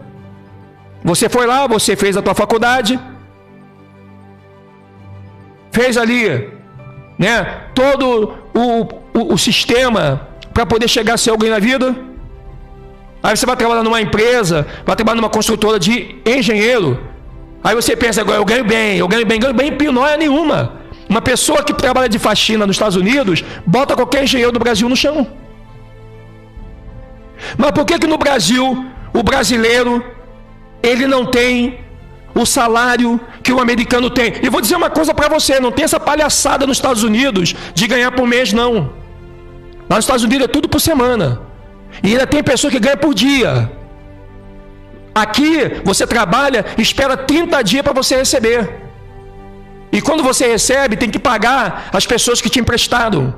Você foi lá, você fez a tua faculdade, fez ali, né, todo o sistema para poder chegar a ser alguém na vida. Aí você vai trabalhar numa empresa, vai trabalhar numa construtora de engenheiro. Aí você pensa, eu ganho bem pinóia nenhuma. Uma pessoa que trabalha de faxina nos Estados Unidos, bota qualquer engenheiro do Brasil no chão. Mas por que no Brasil, o brasileiro, ele não tem o salário que o americano tem? E vou dizer uma coisa para você, não tem essa palhaçada nos Estados Unidos de ganhar por mês, não. Lá nos Estados Unidos é tudo por semana. E ainda tem pessoa que ganha por dia. Aqui, você trabalha, espera 30 dias para você receber. E quando você recebe, tem que pagar as pessoas que te emprestaram.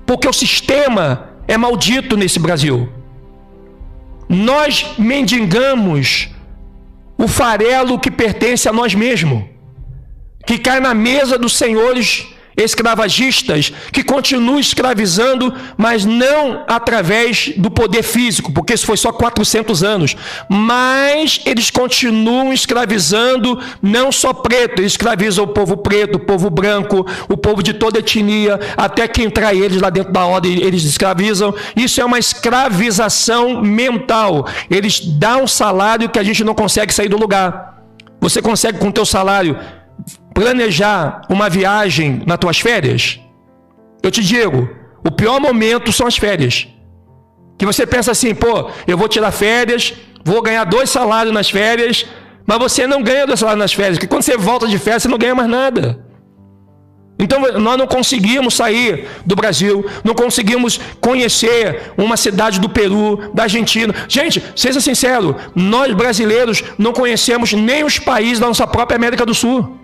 Porque o sistema é maldito nesse Brasil. Nós mendigamos o farelo que pertence a nós mesmos, que cai na mesa dos senhores escravagistas, que continuam escravizando, mas não através do poder físico, porque isso foi só 400 anos, mas eles continuam escravizando não só preto, eles escravizam o povo preto, o povo branco, o povo de toda etnia, até que entrar eles lá dentro da ordem, eles escravizam. Isso é uma escravização mental. Eles dão um salário que a gente não consegue sair do lugar. Você consegue com o teu salário planejar uma viagem nas tuas férias? Eu te digo, o pior momento são as férias. Que você pensa assim, eu vou tirar férias, vou ganhar 2 salários nas férias, mas você não ganha 2 salários nas férias, porque quando você volta de férias, você não ganha mais nada. Então, nós não conseguimos sair do Brasil, não conseguimos conhecer uma cidade do Peru, da Argentina. Gente, seja sincero, nós brasileiros não conhecemos nem os países da nossa própria América do Sul.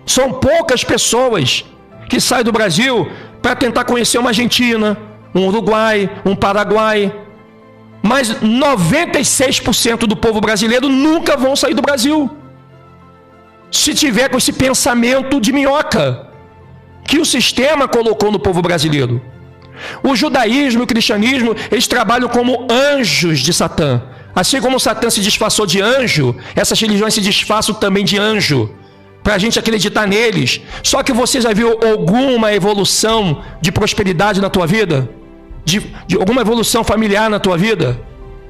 São poucas pessoas que saem do Brasil para tentar conhecer uma Argentina, um Uruguai, um Paraguai. Mas 96% do povo brasileiro nunca vão sair do Brasil. Se tiver com esse pensamento de minhoca que o sistema colocou no povo brasileiro. O judaísmo e o cristianismo, eles trabalham como anjos de Satã. Assim como Satã se disfarçou de anjo, essas religiões se disfarçam também de anjo, para a gente acreditar neles. Só que você já viu alguma evolução de prosperidade na tua vida? De alguma evolução familiar na tua vida?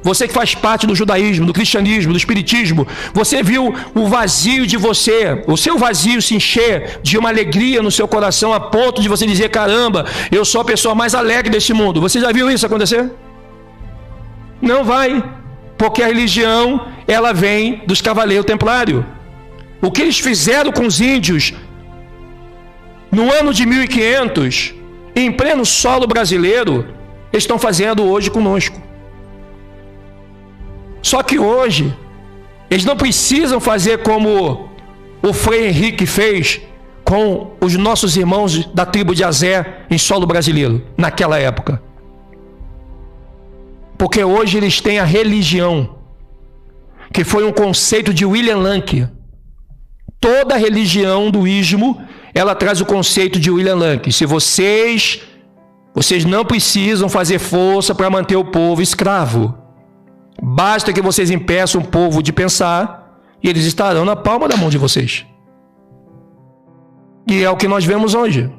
Você que faz parte do judaísmo, do cristianismo, do espiritismo, você viu o vazio de você, o seu vazio se encher de uma alegria no seu coração a ponto de você dizer, caramba, eu sou a pessoa mais alegre desse mundo. Você já viu isso acontecer? Não vai, porque a religião, ela vem dos cavaleiros templários. O que eles fizeram com os índios no ano de 1500, em pleno solo brasileiro, eles estão fazendo hoje conosco. Só que hoje, eles não precisam fazer como o Frei Henrique fez com os nossos irmãos da tribo de Azé em solo brasileiro, naquela época. Porque hoje eles têm a religião, que foi um conceito de William Lane. Toda a religião do ismo, ela traz o conceito de William Lane. Se vocês não precisam fazer força para manter o povo escravo. Basta que vocês impeçam o povo de pensar E eles estarão na palma da mão de vocês. E é o que nós vemos hoje.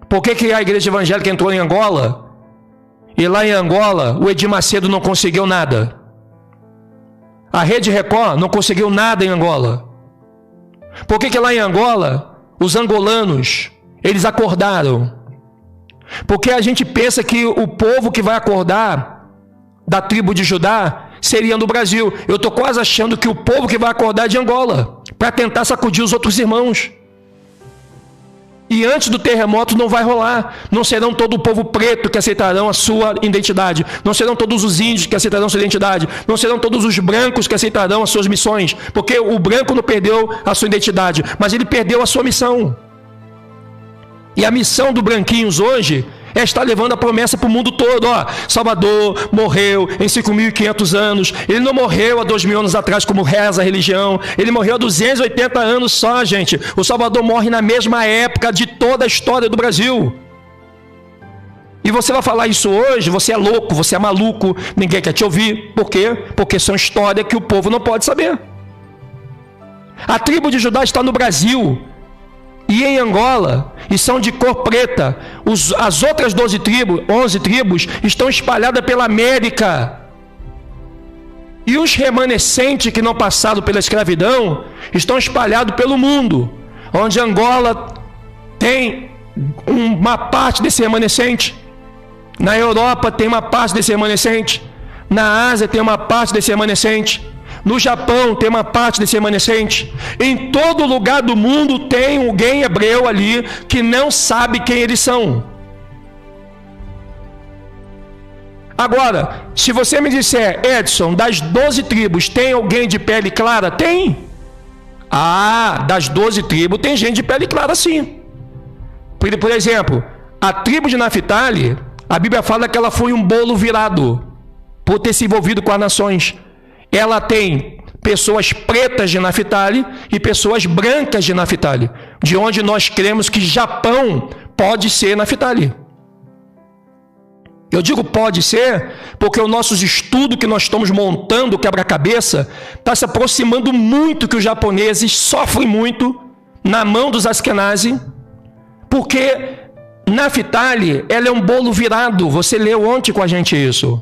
Por que a igreja evangélica entrou em Angola? E lá em Angola, o Edir Macedo não conseguiu nada. A Rede Record não conseguiu nada em Angola. Por que lá em Angola, os angolanos, eles acordaram? Porque a gente pensa que o povo que vai acordar da tribo de Judá seria no Brasil. Eu estou quase achando que o povo que vai acordar é de Angola, para tentar sacudir os outros irmãos. E antes do terremoto não vai rolar. Não serão todo o povo preto que aceitarão a sua identidade. Não serão todos os índios que aceitarão a sua identidade. Não serão todos os brancos que aceitarão as suas missões. Porque o branco não perdeu a sua identidade, mas ele perdeu a sua missão. E a missão do Branquinhos hoje é estar levando a promessa para o mundo todo. Ó, Salvador morreu em 5.500 anos. Ele não morreu há 2.000 anos atrás, como reza a religião. Ele morreu há 280 anos só, gente. O Salvador morre na mesma época de toda a história do Brasil. E você vai falar isso hoje, você é louco, você é maluco, ninguém quer te ouvir. Por quê? Porque são histórias que o povo não pode saber. A tribo de Judá está no Brasil e em Angola, e são de cor preta. As outras 11 tribos estão espalhadas pela América. E os remanescentes que não passaram pela escravidão estão espalhados pelo mundo, onde Angola tem uma parte desse remanescente, na Europa tem uma parte desse remanescente, na Ásia tem uma parte desse remanescente, no Japão tem uma parte desse remanescente. Em todo lugar do mundo tem alguém hebreu ali que não sabe quem eles são. Agora, se você me disser, Edson, das 12 tribos tem alguém de pele clara? Tem. Ah, das 12 tribos tem gente de pele clara sim. Por exemplo, a tribo de Naphtali, a Bíblia fala que ela foi um bolo virado por ter se envolvido com as nações. Ela tem pessoas pretas de Naphtali e pessoas brancas de Naphtali, de onde nós cremos que Japão pode ser Naphtali. Eu digo pode ser porque o nosso estudo que nós estamos montando, quebra-cabeça, está se aproximando muito, que os japoneses sofrem muito na mão dos Askenazi, porque Naphtali, ela é um bolo virado. Você leu ontem com a gente isso.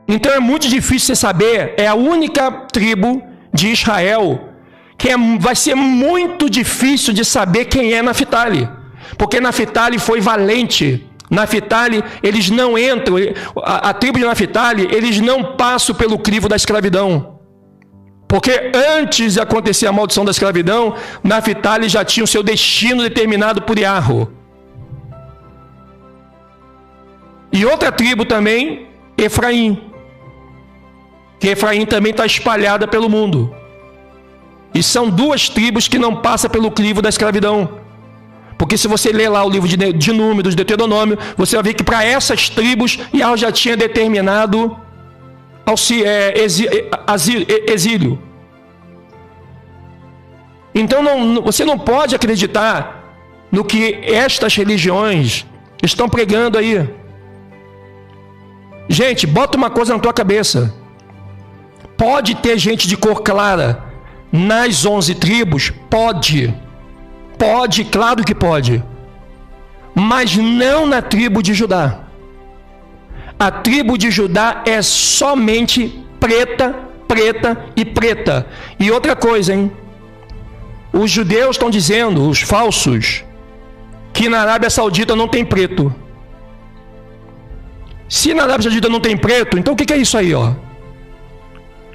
Então é muito difícil você saber. É a única tribo de Israel que vai ser muito difícil de saber quem é Naphtali, porque Naphtali foi valente. Naphtali, eles não entram, a tribo de Naphtali, eles não passam pelo crivo da escravidão, porque antes de acontecer a maldição da escravidão, Naphtali já tinha o seu destino determinado por Yahweh. E outra tribo também, Efraim, que Efraim também está espalhada pelo mundo. E são duas tribos que não passam pelo crivo da escravidão. Porque se você ler lá o livro de Números, Deuteronômio, você vai ver que para essas tribos, Yahweh já tinha determinado exílio. Então você não pode acreditar no que estas religiões estão pregando aí. Gente, bota uma coisa na tua cabeça. Pode ter gente de cor clara nas 11 tribos? Pode. Pode, claro que pode. Mas não na tribo de Judá. A tribo de Judá é somente preta, preta e preta. E outra coisa, hein? Os judeus estão dizendo, os falsos, que na Arábia Saudita não tem preto. Se na Arábia Saudita não tem preto, então o que é isso aí, ó?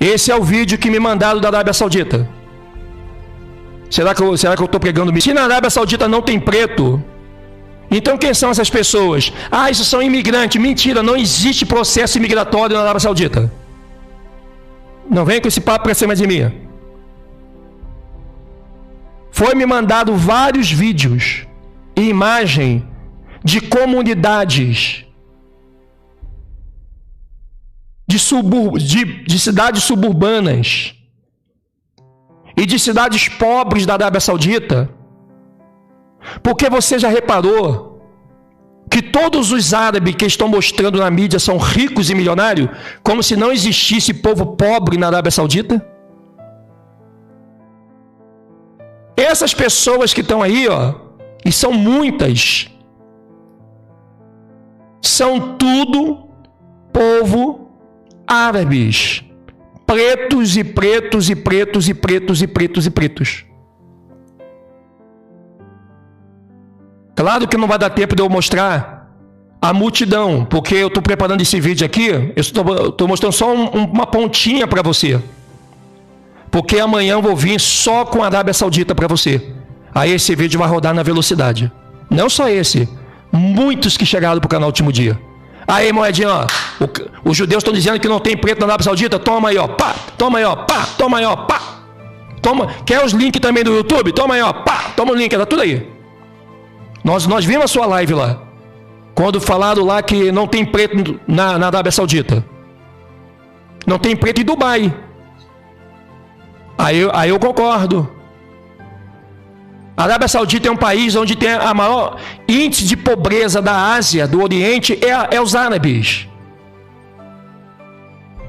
Esse é o vídeo que me mandaram da Arábia Saudita. Será que eu estou pregando? Se na Arábia Saudita não tem preto, então quem são essas pessoas? Ah, isso são imigrantes. Mentira, não existe processo imigratório na Arábia Saudita. Não vem com esse papo para cima de mim. Foi me mandado vários vídeos e imagem de comunidades de cidades suburbanas e de cidades pobres da Arábia Saudita. Porque você já reparou Que todos os árabes que estão mostrando na mídia são ricos e milionários, como se não existisse povo pobre na Arábia Saudita? Essas pessoas que estão aí, ó, e são muitas, são tudo povo árabes, pretos e pretos e pretos e pretos e pretos e pretos. Claro que não vai dar tempo de eu mostrar a multidão, porque eu estou preparando esse vídeo aqui, eu estou mostrando só uma pontinha para você. Porque amanhã eu vou vir só com a Arábia Saudita para você. Aí esse vídeo vai rodar na velocidade. Não só esse, muitos que chegaram para o canal Último Dia. Aí, moedinha, ó, os judeus estão dizendo que não tem preto na Arábia Saudita, toma aí, ó, pá, toma aí, ó, pá, toma aí, ó, pá. Toma, quer os links também do YouTube? Toma aí, ó, pá, toma o link, tá tudo aí. Nós vimos a sua live lá, quando falaram lá que não tem preto na Arábia Saudita. Não tem preto em Dubai. Aí eu concordo. A Arábia Saudita é um país onde tem a maior índice de pobreza da Ásia, do Oriente, é os árabes.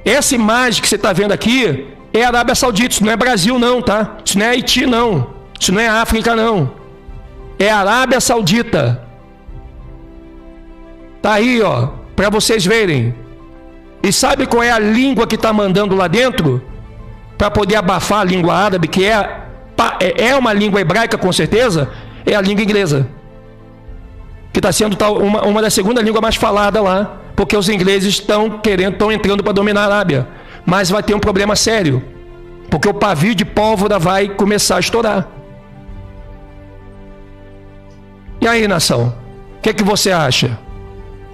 Essa imagem que você está vendo aqui é a Arábia Saudita, isso não é Brasil não, tá? Isso não é Haiti não, isso não é África não. É a Arábia Saudita. Tá aí, ó, para vocês verem. E sabe qual é a língua que está mandando lá dentro? Para poder abafar a língua árabe, que é uma língua hebraica com certeza, é a língua inglesa. Que está sendo uma das segundas línguas mais faladas lá, porque os ingleses estão entrando para dominar a Arábia. Mas vai ter um problema sério, porque o pavio de pólvora vai começar a estourar. E aí, nação? O que você acha?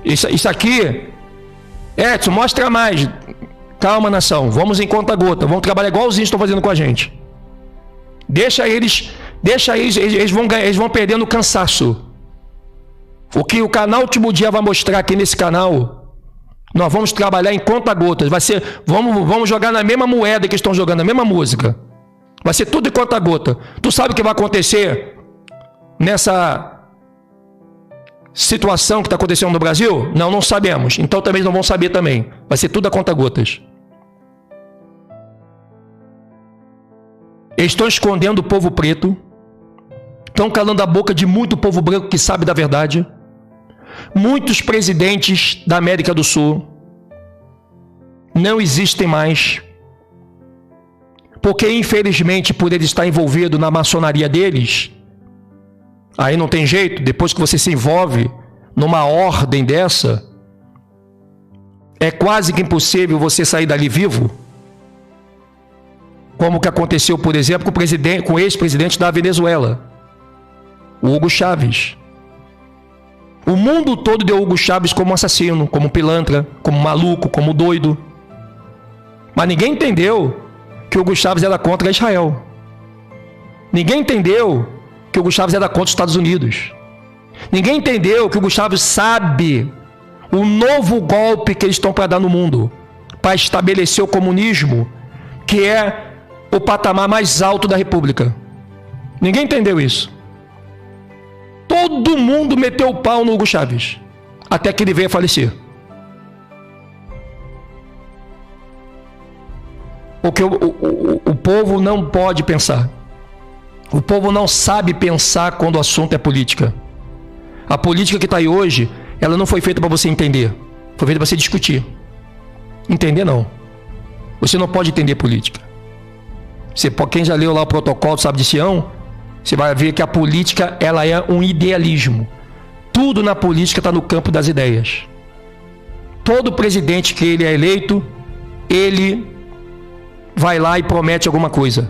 Isso aqui... Edson, mostra mais. Calma, nação. Vamos em conta-gota. Vamos trabalhar igualzinho estão fazendo com a gente. Deixa eles vão perdendo cansaço. O que o canal Último Dia vai mostrar aqui nesse canal, nós vamos trabalhar em conta-gotas. Vai ser, vamos jogar na mesma moeda que estão jogando, na mesma música. Vai ser tudo em conta-gota. Tu sabe o que vai acontecer nessa situação que está acontecendo no Brasil? Não sabemos. Então também não vão saber também. Vai ser tudo a conta-gotas. Eles estão escondendo o povo preto. Estão calando a boca de muito povo branco que sabe da verdade. Muitos presidentes da América do Sul não existem mais. Porque, infelizmente, por ele estar envolvido na maçonaria deles, aí não tem jeito, depois que você se envolve numa ordem dessa, é quase que impossível você sair dali vivo. Como que aconteceu, por exemplo, com o ex-presidente da Venezuela, o Hugo Chávez. O mundo todo deu Hugo Chávez como assassino, como pilantra, como maluco, como doido. Mas ninguém entendeu que o Hugo Chávez era contra Israel. Ninguém entendeu que o Hugo Chávez era contra os Estados Unidos. Ninguém entendeu que o Hugo Chávez sabe o novo golpe que eles estão para dar no mundo, para estabelecer o comunismo, que é o patamar mais alto da República. Ninguém entendeu isso. Todo mundo meteu o pau no Hugo Chávez, até que ele veio a falecer. Porque o povo não pode pensar. O povo não sabe pensar quando o assunto é política. A política que está aí hoje, ela não foi feita para você entender. Foi feita para você discutir. Entender não. Você não pode entender política. Quem já leu lá o protocolo do Sábio de Sião, você vai ver que a política ela é um idealismo. Tudo na política está no campo das ideias. Todo presidente que ele é eleito, ele vai lá e promete alguma coisa.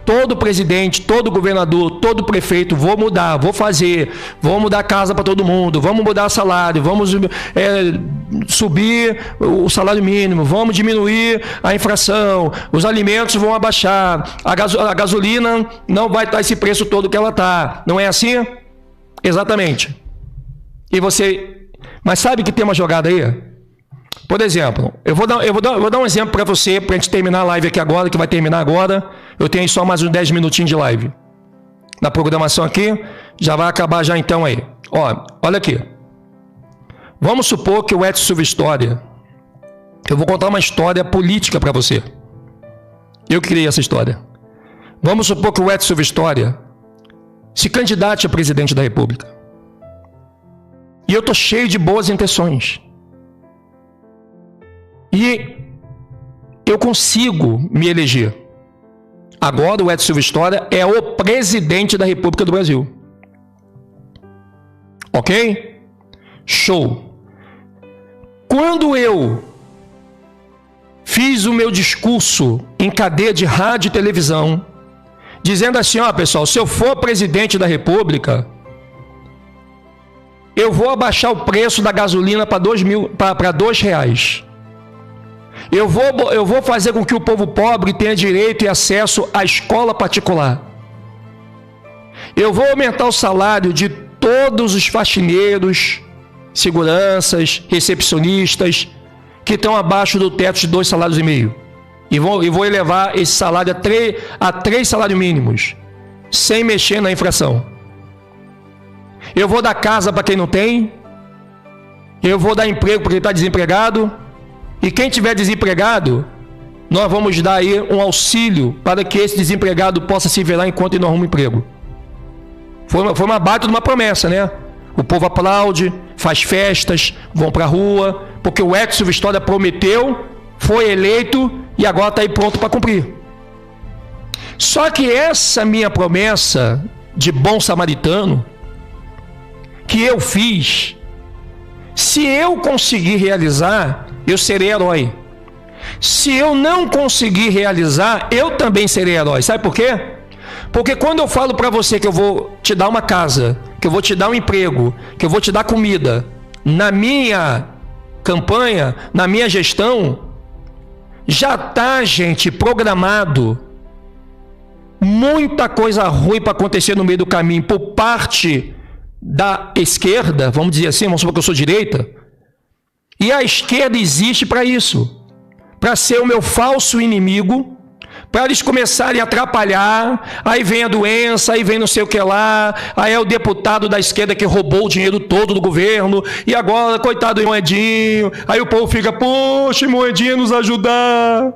Todo presidente, todo governador, todo prefeito, vou mudar, vou fazer, vou mudar casa para todo mundo, vamos mudar salário, vamos subir o salário mínimo, vamos diminuir a inflação, os alimentos vão abaixar, a gasolina não vai estar esse preço todo que ela está. Não é assim? Exatamente. Mas sabe que tem uma jogada aí? Por exemplo, eu vou dar um exemplo para você, para a gente terminar a live aqui agora, que vai terminar agora. Eu tenho só mais uns 10 minutinhos de live. Na programação aqui, já vai acabar já então aí. Ó, olha aqui. Vamos supor que o Edson Silva História... Eu vou contar uma história política para você. Eu criei essa história. Vamos supor que o Edson Silva História se candidate a presidente da República. E eu estou cheio de boas intenções. E eu consigo me eleger. Agora o Edson Silva História é o presidente da República do Brasil. Ok? Show. Quando eu fiz o meu discurso em cadeia de rádio e televisão, dizendo assim, ó pessoal, se eu for presidente da República, eu vou abaixar o preço da gasolina para R$2. Eu vou fazer com que o povo pobre tenha direito e acesso à escola particular. Eu vou aumentar o salário de todos os faxineiros, seguranças, recepcionistas, que estão abaixo do teto de 2,5 salários. E vou elevar esse salário a 3 salários mínimos, sem mexer na inflação. Eu vou dar casa para quem não tem. Eu vou dar emprego para quem está desempregado. E quem tiver desempregado, nós vamos dar aí um auxílio para que esse desempregado possa se virar enquanto ele não arruma emprego. Foi uma baita de uma promessa, né? O povo aplaude, faz festas, vão para a rua, porque o Edson Silva História prometeu, foi eleito e agora está aí pronto para cumprir. Só que essa minha promessa de bom samaritano, que eu fiz, se eu conseguir realizar, eu serei herói. Se eu não conseguir realizar, eu também serei herói. Sabe por quê? Porque quando eu falo para você que eu vou te dar uma casa, que eu vou te dar um emprego, que eu vou te dar comida, na minha campanha, na minha gestão, já está, gente, programado muita coisa ruim para acontecer no meio do caminho por parte da esquerda, vamos dizer assim, vamos supor que eu sou direita, e a esquerda existe para isso, para ser o meu falso inimigo, para eles começarem a atrapalhar, aí vem a doença, aí vem não sei o que lá, aí é o deputado da esquerda que roubou o dinheiro todo do governo, e agora, coitado do Moedinho, aí o povo fica, poxa, Moedinha nos ajudar,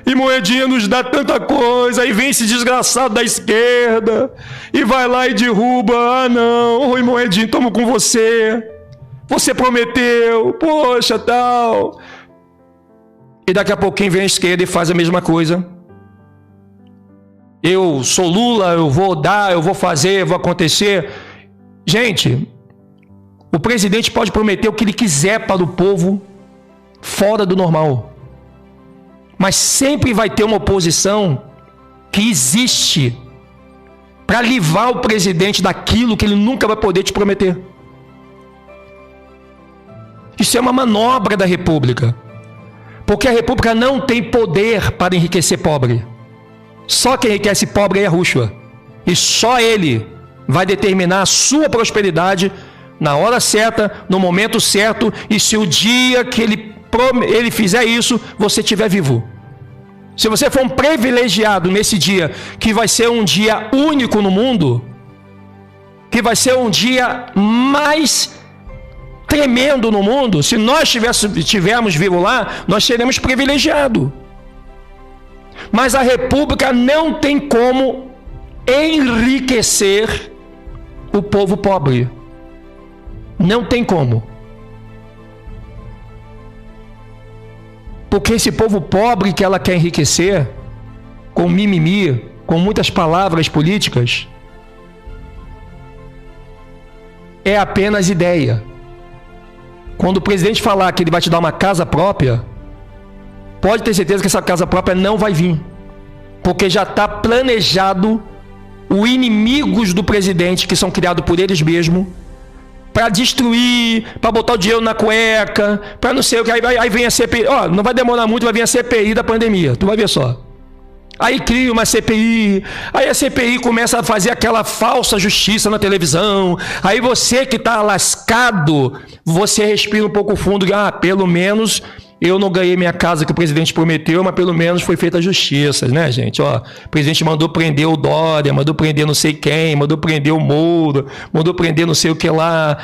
e Moedinha nos dá tanta coisa, aí vem esse desgraçado da esquerda, e vai lá e derruba, ah não, oi Moedinho, tomo com você prometeu, poxa, tal, e daqui a pouquinho vem a esquerda e faz a mesma coisa. Eu sou Lula, eu vou dar, eu vou fazer, eu vou acontecer. Gente, o presidente pode prometer o que ele quiser para o povo fora do normal. Mas sempre vai ter uma oposição que existe para livrar o presidente daquilo que ele nunca vai poder te prometer. Isso é uma manobra da República. Porque a República não tem poder para enriquecer pobre. Só quem enriquece pobre é a Rúshua. E só ele vai determinar a sua prosperidade na hora certa, no momento certo, e se o dia que ele fizer isso, você estiver vivo. Se você for um privilegiado nesse dia, que vai ser um dia único no mundo, que vai ser um dia mais tremendo no mundo, se nós estivermos vivos lá, nós seremos privilegiados. Mas a República não tem como enriquecer o povo pobre. Não tem como. Porque esse povo pobre que ela quer enriquecer, com mimimi, com muitas palavras políticas, é apenas ideia. Quando o presidente falar que ele vai te dar uma casa própria, pode ter certeza que essa casa própria não vai vir. Porque já está planejado os inimigos do presidente, que são criados por eles mesmos, para destruir, para botar o dinheiro na cueca, para não sei o que. Aí vem a CPI. Ó, não vai demorar muito, vai vir a CPI da pandemia. Tu vai ver só. Aí cria uma CPI, aí a CPI começa a fazer aquela falsa justiça na televisão, aí você que está lascado, você respira um pouco fundo, pelo menos eu não ganhei minha casa que o presidente prometeu, mas pelo menos foi feita a justiça, né, gente? Ó, o presidente mandou prender o Dória, mandou prender não sei quem, mandou prender o Moura, mandou prender não sei o que lá.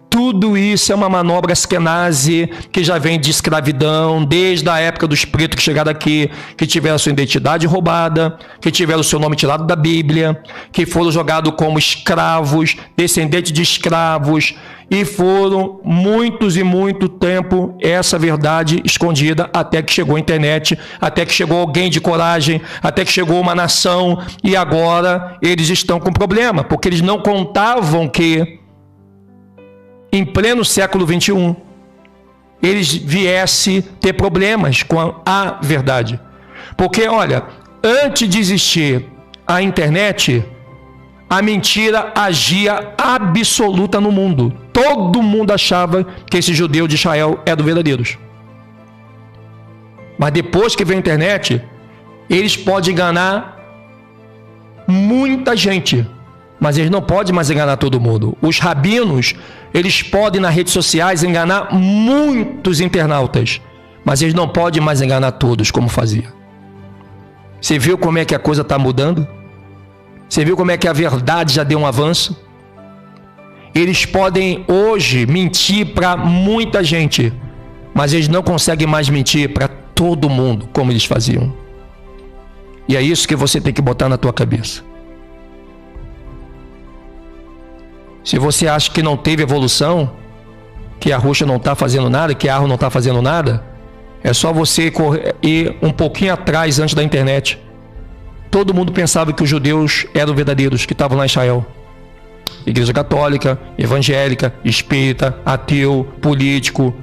Tudo isso é uma manobra askenazi que já vem de escravidão, desde a época dos pretos que chegaram aqui, que tiveram a sua identidade roubada, que tiveram o seu nome tirado da Bíblia, que foram jogados como escravos, descendentes de escravos, e foram muitos e muito tempo essa verdade escondida, até que chegou a internet, até que chegou alguém de coragem, até que chegou uma nação, e agora eles estão com problema, porque eles não contavam que em pleno século XXI, eles viessem ter problemas com a verdade. Porque, olha, antes de existir a internet, a mentira agia absoluta no mundo. Todo mundo achava que esse judeu de Israel era verdadeiros. Mas depois que veio a internet, eles podem enganar muita gente, mas eles não podem mais enganar todo mundo. Os rabinos, eles podem nas redes sociais enganar muitos internautas, mas eles não podem mais enganar todos como fazia. Você viu como é que a coisa está mudando? Você viu como é que a verdade já deu um avanço? Eles podem hoje mentir para muita gente, mas eles não conseguem mais mentir para todo mundo como eles faziam. E é isso que você tem que botar na tua cabeça. Se você acha que não teve evolução, que a Rússia não está fazendo nada, que a Arro não está fazendo nada, é só você ir um pouquinho atrás antes da internet. Todo mundo pensava que os judeus eram verdadeiros, que estavam lá em Israel. Igreja católica, evangélica, espírita, ateu, político,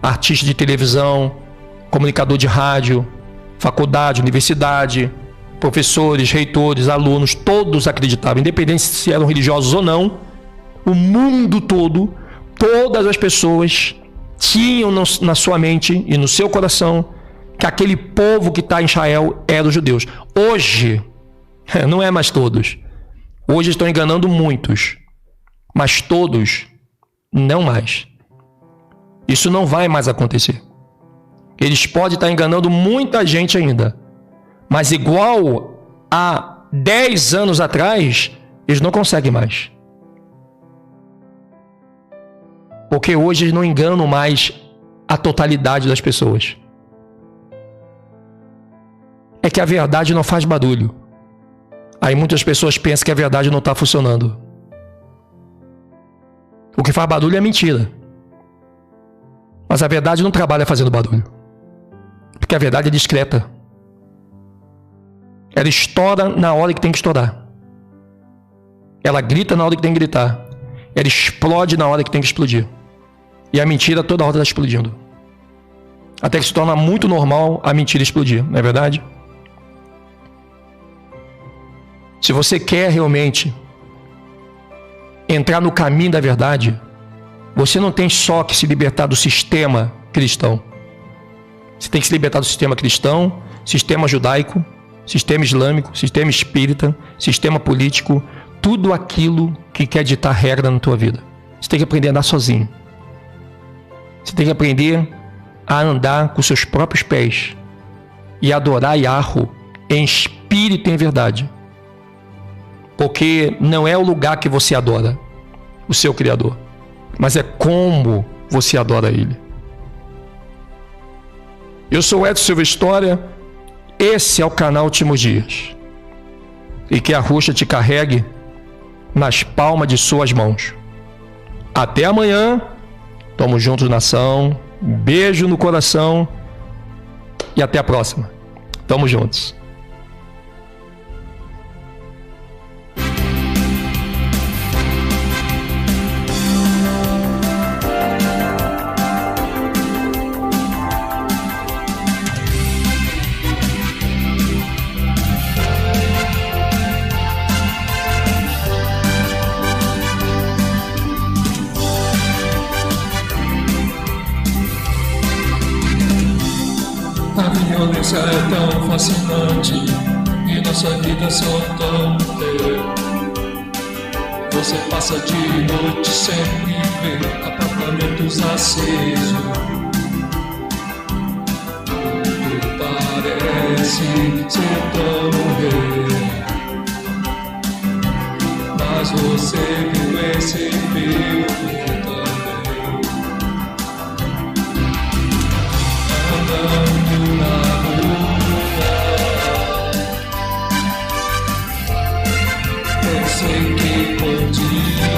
artista de televisão, comunicador de rádio, faculdade, universidade, professores, reitores, alunos, todos acreditavam, independente se eram religiosos ou não. O mundo todo, todas as pessoas tinham na sua mente e no seu coração que aquele povo que está em Israel era os judeus. Hoje, não é mais todos. Hoje estão enganando muitos, mas todos não mais. Isso não vai mais acontecer. Eles podem estar enganando muita gente ainda, mas igual a 10 anos atrás, eles não conseguem mais. Porque hoje eles não enganam mais a totalidade das pessoas. É que a verdade não faz barulho. Aí muitas pessoas pensam que a verdade não está funcionando. O que faz barulho é mentira. Mas a verdade não trabalha fazendo barulho. Porque a verdade é discreta. Ela estoura na hora que tem que estourar. Ela grita na hora que tem que gritar. Ela explode na hora que tem que explodir. E a mentira toda hora está explodindo. Até que se torna muito normal a mentira explodir, não é verdade? Se você quer realmente entrar no caminho da verdade, você não tem só que se libertar do sistema cristão. Você tem que se libertar do sistema cristão, sistema judaico, sistema islâmico, sistema espírita, sistema político, tudo aquilo que quer ditar regra na tua vida. Você tem que aprender a andar sozinho. Você tem que aprender a andar com seus próprios pés e adorar Yahweh em espírito e em verdade. Porque não é o lugar que você adora o seu Criador, mas é como você adora Ele. Eu sou Edson Silva História, esse é o canal Últimos Dias. E que a Rússia te carregue nas palmas de suas mãos. Até amanhã, tamo juntos, nação, beijo no coração e até a próxima. Tamo juntos. A violência é tão fascinante e nossa vida só tão Você passa de noite sempre vê apartamentos acesos. merece ser tão rei. Mas você viu esse filme também. Andando na rua, pensei que podia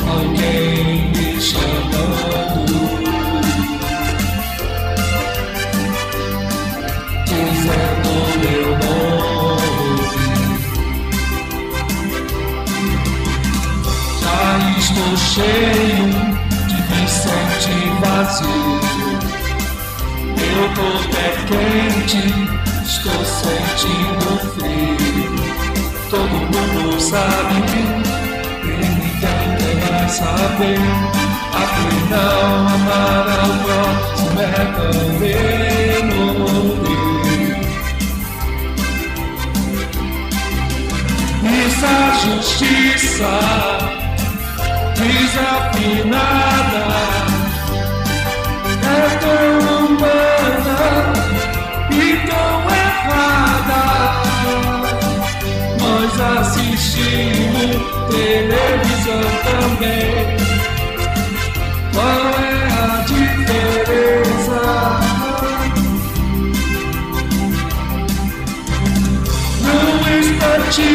alguém me chamando, dizendo meu nome. Já estou cheio de me sentir vazio. Eu tô pé quente, estou sentindo frio. Todo mundo sabe e ninguém vai saber. Afinal, amar ao próximo é também morrer. Isso a justiça desafinada é tão humana e tão errada. Nós assistimos televisão também. Qual é a diferença? Num instante